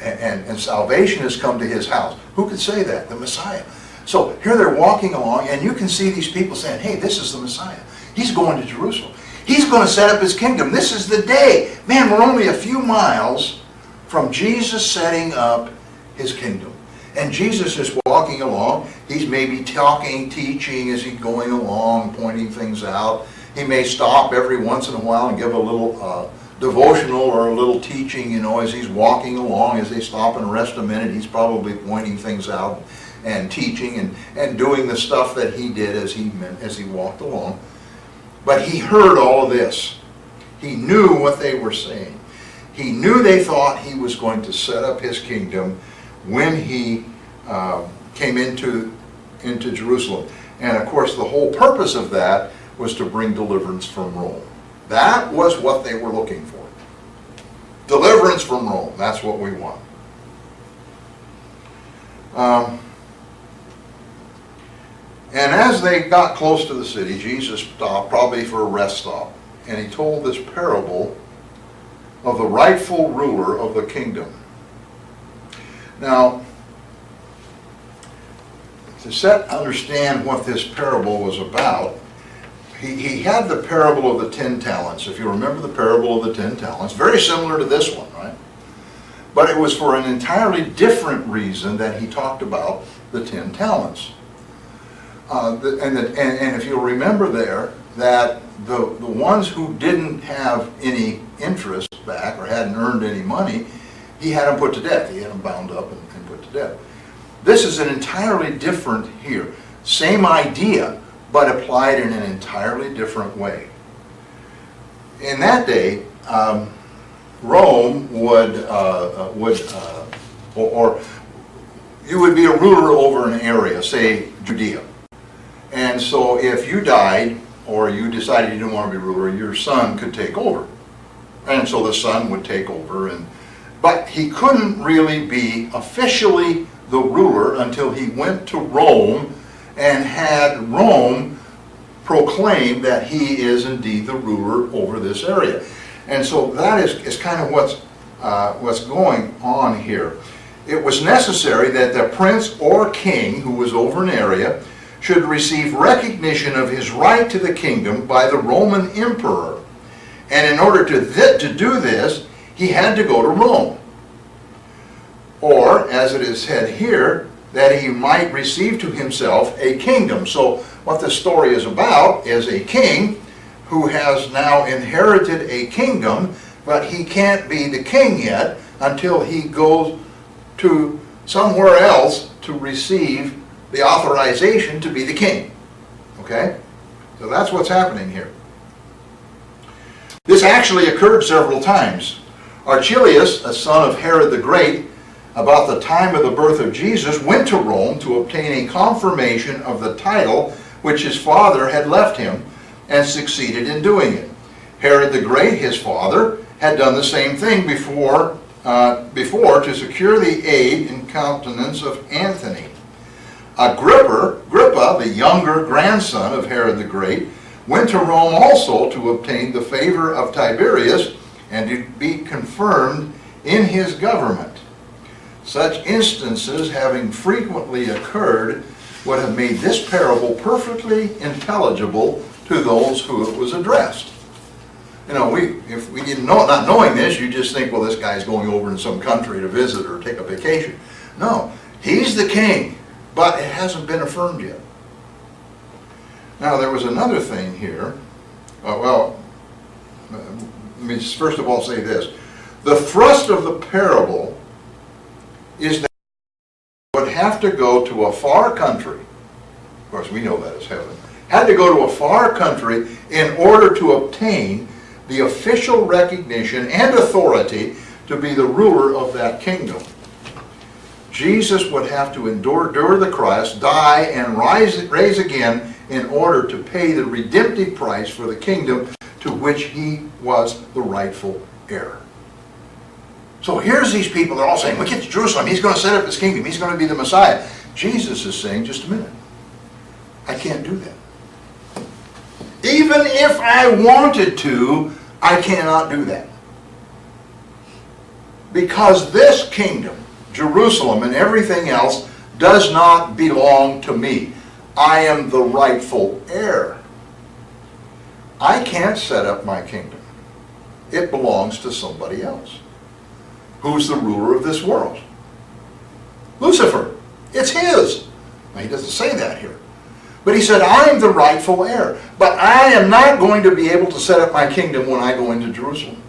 Speaker 1: And salvation has come to his house. Who could say that? The Messiah. So here they're walking along, and you can see these people saying, hey, this is the Messiah. He's going to Jerusalem. He's going to set up his kingdom. This is the day. Man, we're only a few miles from Jesus setting up his kingdom. And Jesus is walking along. He's maybe talking, teaching as he's going along, pointing things out. He may stop every once in a while and give a little devotional or a little teaching, as he's walking along. As they stop and rest a minute, he's probably pointing things out and teaching and doing the stuff that he did as he walked along. But he heard all of this. He knew what they were saying. He knew they thought he was going to set up his kingdom when he came into Jerusalem. And of course, the whole purpose of that was to bring deliverance from Rome. That was what they were looking for. Deliverance from Rome. That's what we want. And as they got close to the city, Jesus stopped, probably for a rest stop, and he told this parable of the rightful ruler of the kingdom. Now, to understand what this parable was about, he had the parable of the 10 talents. If you remember the parable of the 10 talents, very similar to this one, right? But it was for an entirely different reason that he talked about the 10 talents. And if you'll remember there, that the ones who didn't have any interest back or hadn't earned any money, he had them put to death. He had them bound up and put to death. This is an entirely different here. Same idea, but applied in an entirely different way. In that day, Rome or you would be a ruler over an area, say Judea. And so if you died, or you decided you didn't want to be ruler, your son could take over. And so the son would take over, but he couldn't really be officially the ruler until he went to Rome and had Rome proclaim that he is indeed the ruler over this area. And so that is kind of what's going on here. It was necessary that the prince or king who was over an area should receive recognition of his right to the kingdom by the Roman emperor. And in order to do this, he had to go to Rome. Or, as it is said here, that he might receive to himself a kingdom. So what the story is about is a king who has now inherited a kingdom, but he can't be the king yet until he goes to somewhere else to receive the authorization to be the king. Okay? So that's what's happening here. This actually occurred several times. Archelaus, a son of Herod the Great, about the time of the birth of Jesus, went to Rome to obtain a confirmation of the title which his father had left him, and succeeded in doing it. Herod the Great, his father, had done the same thing before to secure the aid and countenance of Antony. Agrippa, the younger grandson of Herod the Great, went to Rome also to obtain the favor of Tiberius and to be confirmed in his government. Such instances having frequently occurred would have made this parable perfectly intelligible to those who it was addressed. You know, if we didn't know, not knowing this, you just think, well, this guy's going over in some country to visit or take a vacation. No, he's the king, but it hasn't been affirmed yet. Now, there was another thing here. Let me first of all say this. The thrust of the parable is that you would have to go to a far country. Of course, we know that is heaven. Had to go to a far country in order to obtain the official recognition and authority to be the ruler of that kingdom. Jesus would have to endure the cross, die, and raise again in order to pay the redemptive price for the kingdom to which he was the rightful heir. So here's these people, they're all saying, we get to Jerusalem, he's going to set up his kingdom, he's going to be the Messiah. Jesus is saying, just a minute, I can't do that. Even if I wanted to, I cannot do that. Because this kingdom, Jerusalem and everything else, does not belong to me. I am the rightful heir. I can't set up my kingdom. It belongs to somebody else. Who's the ruler of this world? Lucifer. It's his. Now, he doesn't say that here. But he said, I'm the rightful heir. But I am not going to be able to set up my kingdom when I go into Jerusalem.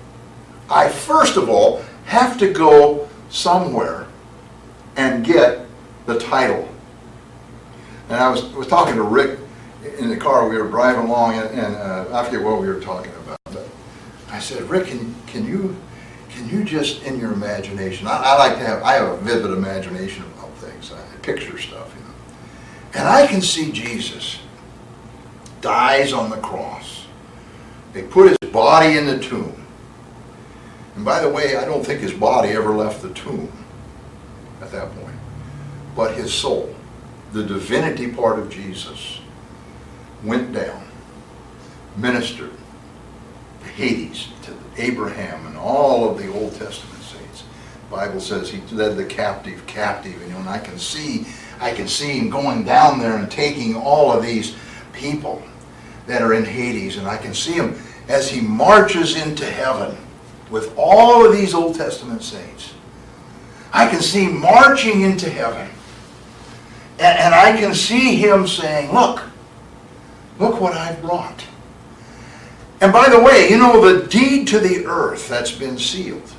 Speaker 1: I, first of all, have to go somewhere and get the title. And I was talking to Rick in the car. We were driving along, and I forget what we were talking about. But I said, Rick, can you just, in your imagination, I have a vivid imagination about things. I picture stuff, you know. And I can see Jesus dies on the cross. They put his body in the tomb. And by the way, I don't think his body ever left the tomb at that point. But his soul, the divinity part of Jesus, went down, ministered to Hades, to Abraham, and all of the Old Testament saints. The Bible says he led the captive, you know, and I can see him going down there and taking all of these people that are in Hades, and I can see him as he marches into heaven with all of these Old Testament saints. I can see him marching into heaven, and I can see him saying, look what I've brought. And by the way, you know, the deed to the earth that's been sealed.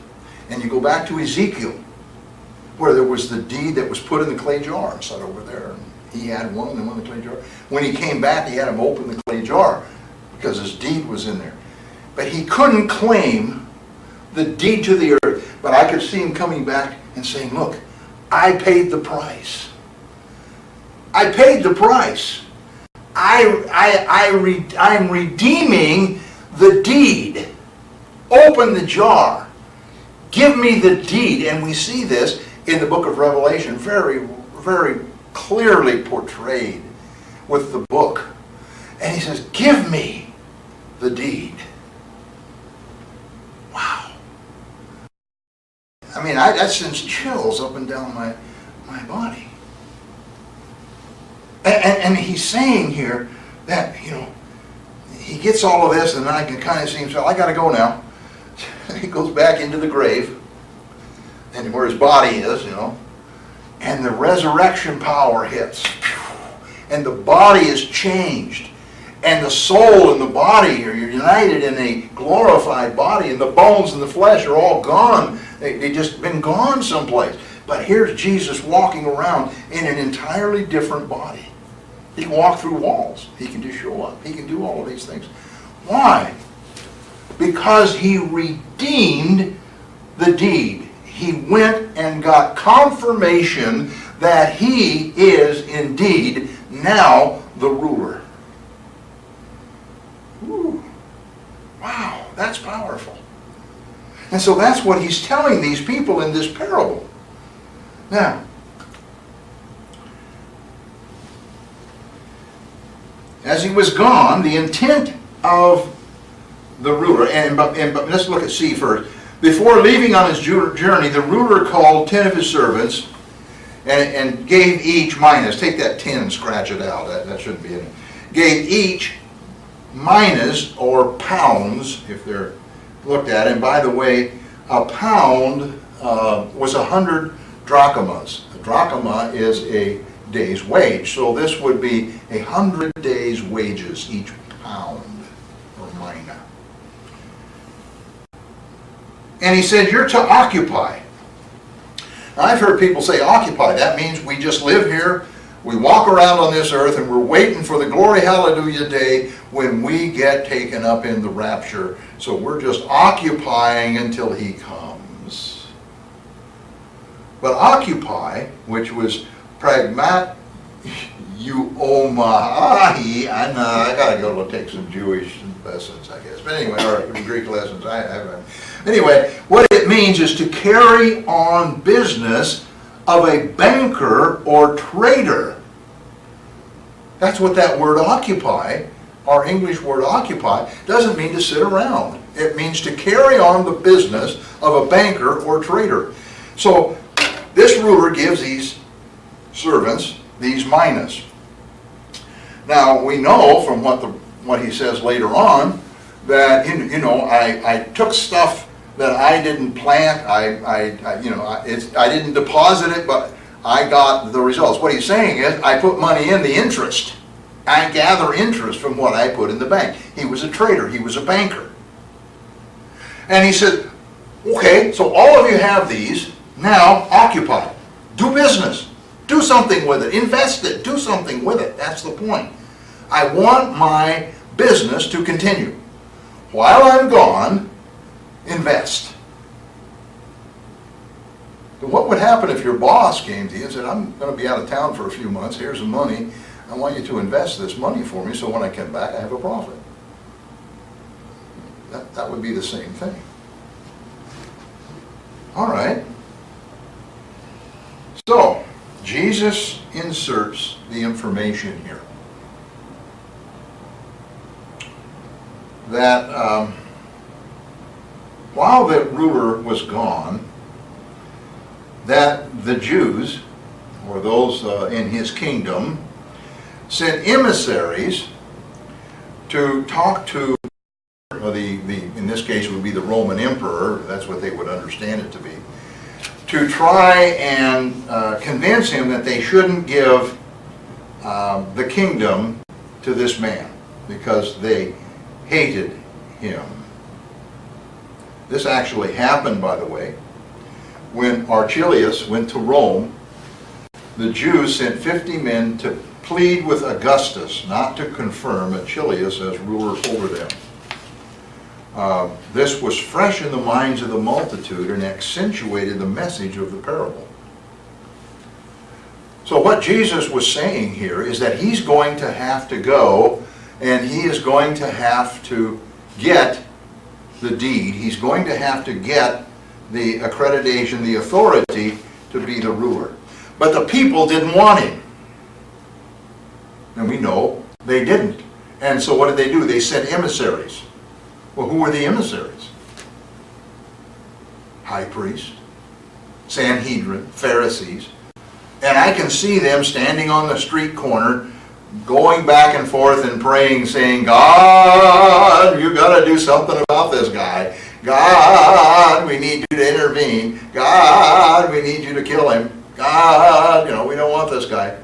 Speaker 1: And you go back to Ezekiel, where there was the deed that was put in the clay jar, set over there. And he had one, and one in the clay jar. When he came back, he had him open the clay jar, because his deed was in there. But he couldn't claim the deed to the earth. But I could see him coming back and saying, look, I paid the price. I paid the price. I'm redeeming the deed. Open the jar. Give me the deed. And we see this in the book of Revelation very, very clearly portrayed with the book. And he says, give me the deed. Wow. I mean, that sends chills up and down my body. And he's saying here that, he gets all of this, and then I can kind of see himself, I got to go now. He goes back into the grave, and where his body is, and the resurrection power hits. And the body is changed. And the soul and the body are united in a glorified body, and the bones and the flesh are all gone. They just been gone someplace. But here's Jesus walking around in an entirely different body. He can walk through walls. He can just show up. He can do all of these things. Why? Because he redeemed the deed. He went and got confirmation that he is indeed now the ruler. Ooh. Wow, that's powerful. And so that's what he's telling these people in this parable. Now, as he was gone, the intent of the ruler, and let's look at C first. Before leaving on his journey, the ruler called 10 of his servants and gave each minas. Take that 10 and scratch it out. That shouldn't be in it. Gave each minas, or pounds, if they're looked at. And by the way, a pound was 100 drachmas. A drachma is a day's wage. So this would be 100 days' wages, each pound or mina. And he said, you're to occupy. Now, I've heard people say occupy. That means we just live here, we walk around on this earth, and we're waiting for the glory hallelujah day when we get taken up in the rapture. So we're just occupying until he comes. But occupy, which was pragmat euomahi, I gotta go take some Jewish lessons, I guess. But anyway, or Greek lessons. Anyway, what it means is to carry on business of a banker or trader. That's what that word occupy, our English word occupy, doesn't mean to sit around. It means to carry on the business of a banker or trader. So this ruler gives these servants these minas. Now we know from what he says later on that I took stuff that I didn't plant. I didn't deposit it, but I got the results. What he's saying is, I put money in, the interest. I gather interest from what I put in the bank. He was a trader. He was a banker. And he said, okay, so all of you have these. Now occupy. Do business. Do something with it. Invest it. Do something with it. That's the point. I want my business to continue. While I'm gone, invest. But what would happen if your boss came to you and said, I'm going to be out of town for a few months, here's the money, I want you to invest this money for me so when I come back I have a profit? That would be the same thing. All right. So, Jesus inserts the information here that while the ruler was gone, that the Jews, or those in his kingdom, sent emissaries to talk to in this case it would be the Roman emperor, that's what they would understand it to be, to try and convince him that they shouldn't give the kingdom to this man because they hated him. This actually happened, by the way, when Archelaus went to Rome. The Jews sent 50 men to plead with Augustus not to confirm Archelaus as ruler over them. This was fresh in the minds of the multitude and accentuated the message of the parable. So what Jesus was saying here is that he's going to have to go and he is going to have to get the deed. He's going to have to get the accreditation, the authority to be the ruler. But the people didn't want him. And we know they didn't. And so what did they do? They sent emissaries. Well, who were the emissaries? High priest, Sanhedrin, Pharisees. And I can see them standing on the street corner, going back and forth and praying, saying, God, you got to do something about this guy. God, we need you to intervene. God, we need you to kill him. God, we don't want this guy.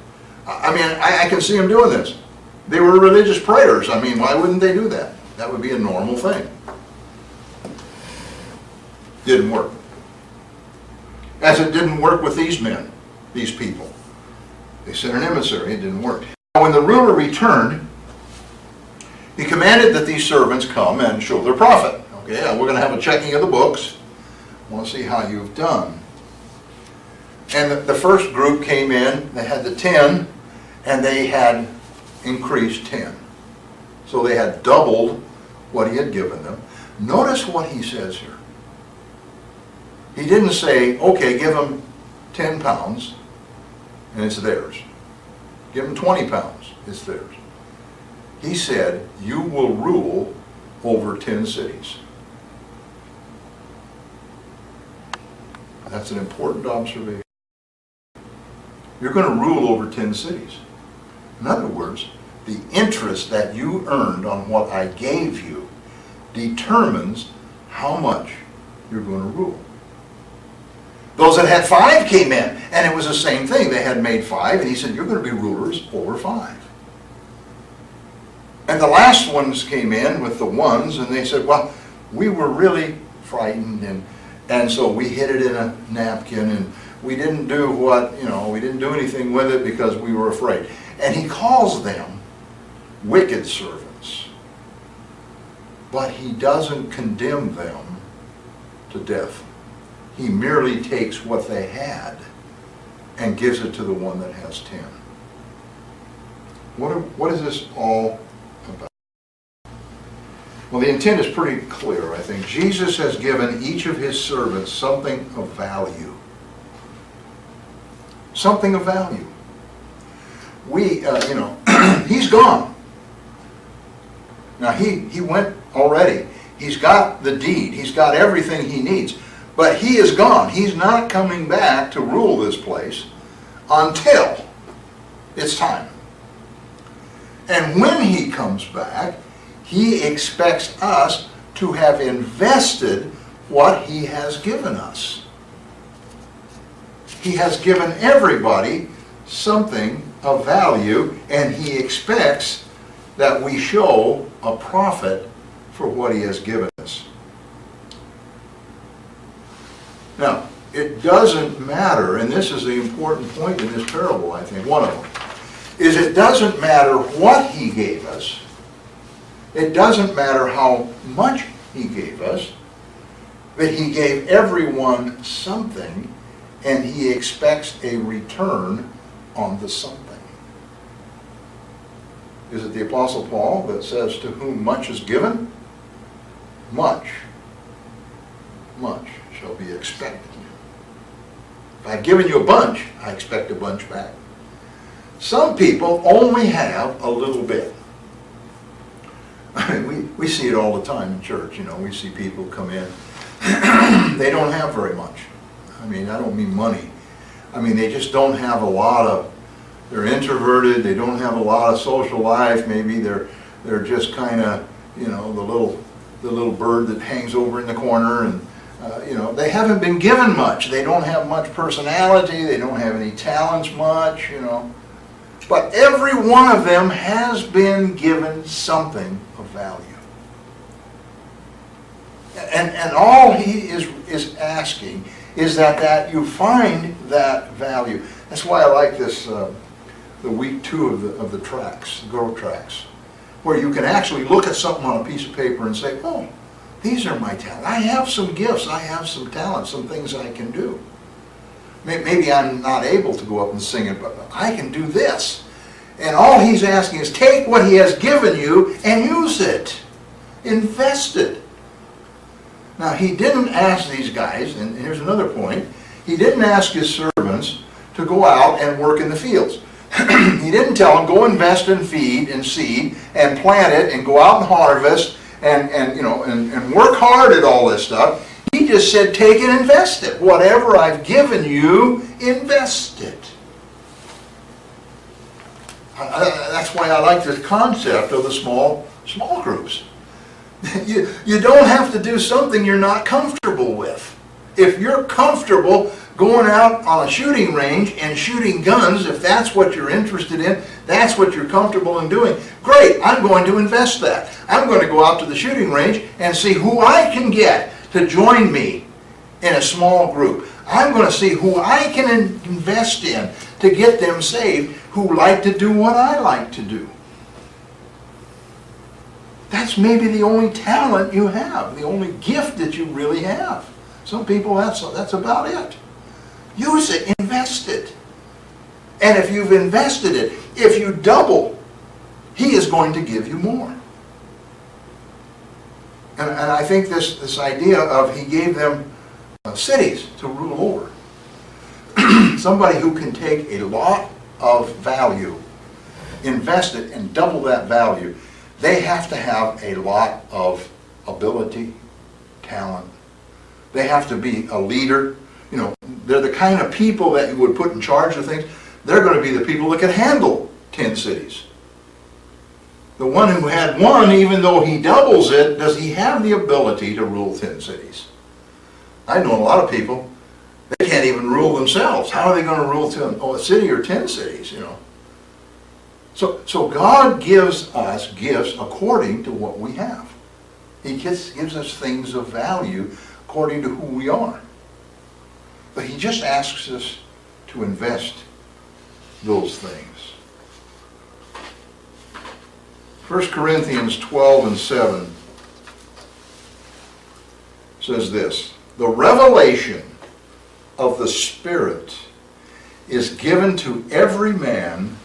Speaker 1: I mean, I can see them doing this. They were religious prayers. I mean, why wouldn't they do that? That would be a normal thing. Didn't work. As it didn't work with these men, these people. They sent an emissary, it didn't work. When the ruler returned, he commanded that these servants come and show their profit. Okay, we're going to have a checking of the books. I want to see how you've done. And the first group came in, they had the 10, and they had increased 10. So they had doubled what he had given them. Notice what he says here. He didn't say, okay, give them 10 pounds, and it's theirs. Give them 20 pounds, it's theirs. He said, you will rule over 10 cities. That's an important observation. You're going to rule over 10 cities. In other words, the interest that you earned on what I gave you determines how much you're going to rule. Those that had 5 came in, and it was the same thing. They had made 5, and he said, you're going to be rulers over 5. And the last ones came in with the ones, and they said, well, we were really frightened, and so we hid it in a napkin, and we didn't do we didn't do anything with it because we were afraid. And he calls them wicked servants. But he doesn't condemn them to death. He merely takes what they had and gives it to the one that has 10. What is this all about? Well, the intent is pretty clear, I think. Jesus has given each of his servants something of value. Something of value. He's gone. Now, he went already. He's got the deed. He's got everything he needs. But he is gone. He's not coming back to rule this place until it's time. And when he comes back, he expects us to have invested what he has given us. He has given everybody something of value, and he expects that we show a profit for what he has given us. Now, it doesn't matter, and this is the important point in this parable, I think, one of them, is it doesn't matter what he gave us. It doesn't matter how much he gave us, but he gave everyone something, and he expects a return on the something. Is it the Apostle Paul that says, to whom much is given, much shall be expected. If I've given you a bunch, I expect a bunch back. Some people only have a little bit. I mean, we see it all the time in church. We see people come in. They don't have very much. I mean, I don't mean money. I mean, they just don't have a lot of, they're introverted, they don't have a lot of social life. Maybe they're just kind of, the little bird that hangs over in the corner, and they haven't been given much. They don't have much personality. They don't have any talents much, But every one of them has been given something of value. And all he is asking is that you find that value. That's why I like this, the week 2 of the tracks, the Grow Tracks, where you can actually look at something on a piece of paper and say, oh, these are my talents. I have some gifts. I have some talents, some things I can do. Maybe I'm not able to go up and sing it, but I can do this. And all he's asking is take what he has given you and use it. Invest it. Now, he didn't ask these guys, and here's another point, he didn't ask his servants to go out and work in the fields. He didn't tell them, go invest and feed and seed and plant it and go out and harvest and work hard at all this stuff. He just said, take and invest it. Whatever I've given you, invest it. That's why I like this concept of the small groups. You don't have to do something you're not comfortable with. If you're comfortable going out on a shooting range and shooting guns, if that's what you're interested in, that's what you're comfortable in doing, great, I'm going to invest that. I'm going to go out to the shooting range and see who I can get to join me in a small group. I'm going to see who I can invest in to get them saved who like to do what I like to do. That's maybe the only talent you have, the only gift that you really have. Some people, that's about it. Use it, invest it. And if you've invested it, if you double, he is going to give you more. And I think this idea of he gave them cities to rule over. Somebody who can take a lot of value, invest it, and double that value, they have to have a lot of ability, talent. They have to be a leader. You know, they're the kind of people that you would put in charge of things. They're going to be the people that can handle 10 cities. The one who had one, even though he doubles it, does he have the ability to rule 10 cities? I know a lot of people, they can't even rule themselves. How are they going to rule a city or 10 cities, you know? So God gives us gifts according to what we have. He gives us things of value according to who we are. But he just asks us to invest those things. 1 Corinthians 12:7 says this, the revelation of the Spirit is given to every man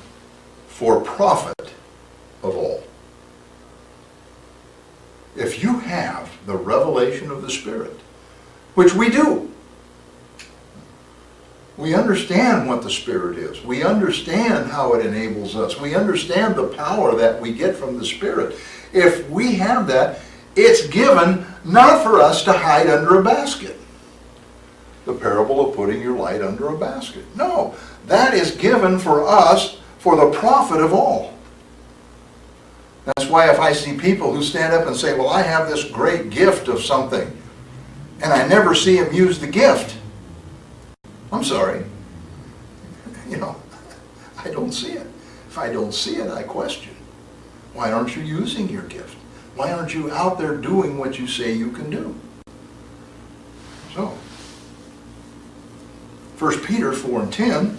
Speaker 1: for profit of all. If you have the revelation of the Spirit, which we do, we understand what the Spirit is. We understand how it enables us. We understand the power that we get from the Spirit. If we have that, it's given not for us to hide under a basket. The parable of putting your light under a basket. No, that is given for us for the profit of all. That's why if I see people who stand up and say, well, I have this great gift of something, and I never see them use the gift, I'm sorry. You know, I don't see it. If I don't see it, I question. Why aren't you using your gift? Why aren't you out there doing what you say you can do? So, 1 Peter 4:10,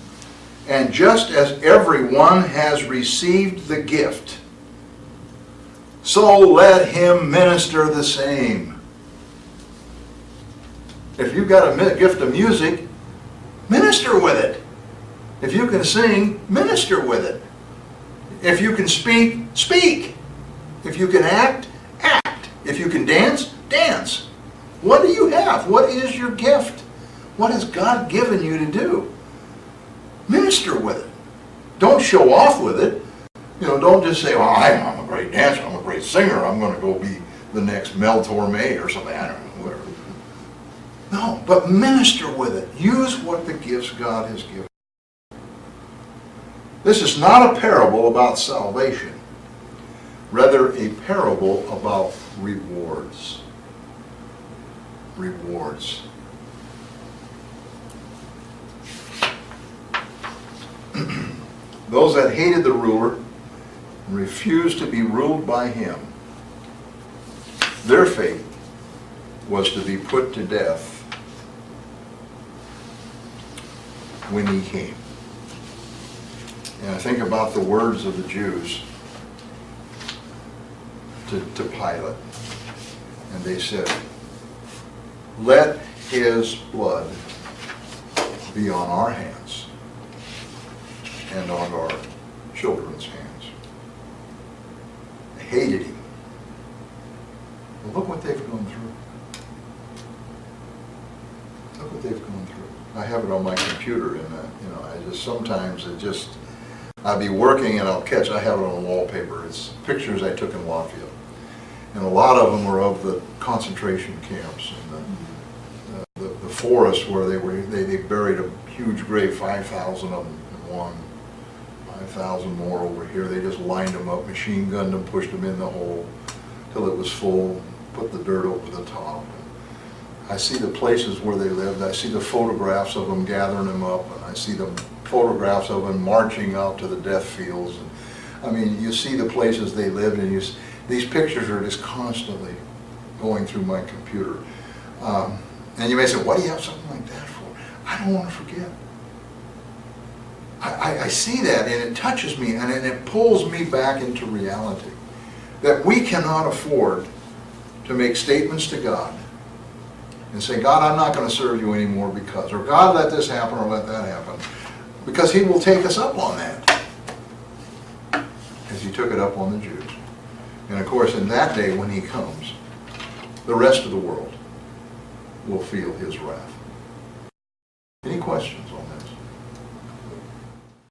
Speaker 1: and just as everyone has received the gift, so let him minister the same. If you've got a gift of music, minister with it. If you can sing, minister with it. If you can speak, speak. If you can act, act. If you can dance, dance. What do you have? What is your gift? What has God given you to do? Minister with it. Don't show off with it. You know, don't just say, well, I'm a great dancer, I'm a great singer, I'm going to go be the next Mel Torme or something. I don't know, whatever. No, but minister with it. Use what the gifts God has given. This is not a parable about salvation, rather a parable about rewards. Rewards. Those that hated the ruler and refused to be ruled by him, their fate was to be put to death when he came. And I think about the words of the Jews to Pilate. And they said, let his blood be on our hands and on our children's hands. They hated him. Well, look what they've gone through. Look what they've gone through. I have it on my computer, and I just sometimes I'll be working and I'll catch. I have it on wallpaper. It's pictures I took in Lafayette, and a lot of them were of the concentration camps and the forest where they buried a huge grave, 5,000 of them in one, 5,000 more over here. They just lined them up, machine gunned them, pushed them in the hole till it was full, put the dirt over the top. I see the places where they lived. I see the photographs of them gathering them up, and I see the photographs of them marching out to the death fields. And, I mean, you see the places they lived, and these pictures are just constantly going through my computer. And you may say, what do you have something like that for? I don't want to forget. I see that, and it touches me, and it pulls me back into reality. That we cannot afford to make statements to God and say, God, I'm not going to serve you anymore because, or God, let this happen or let that happen. Because he will take us up on that. As he took it up on the Jews. And of course, in that day when he comes, the rest of the world will feel his wrath. Any questions on this?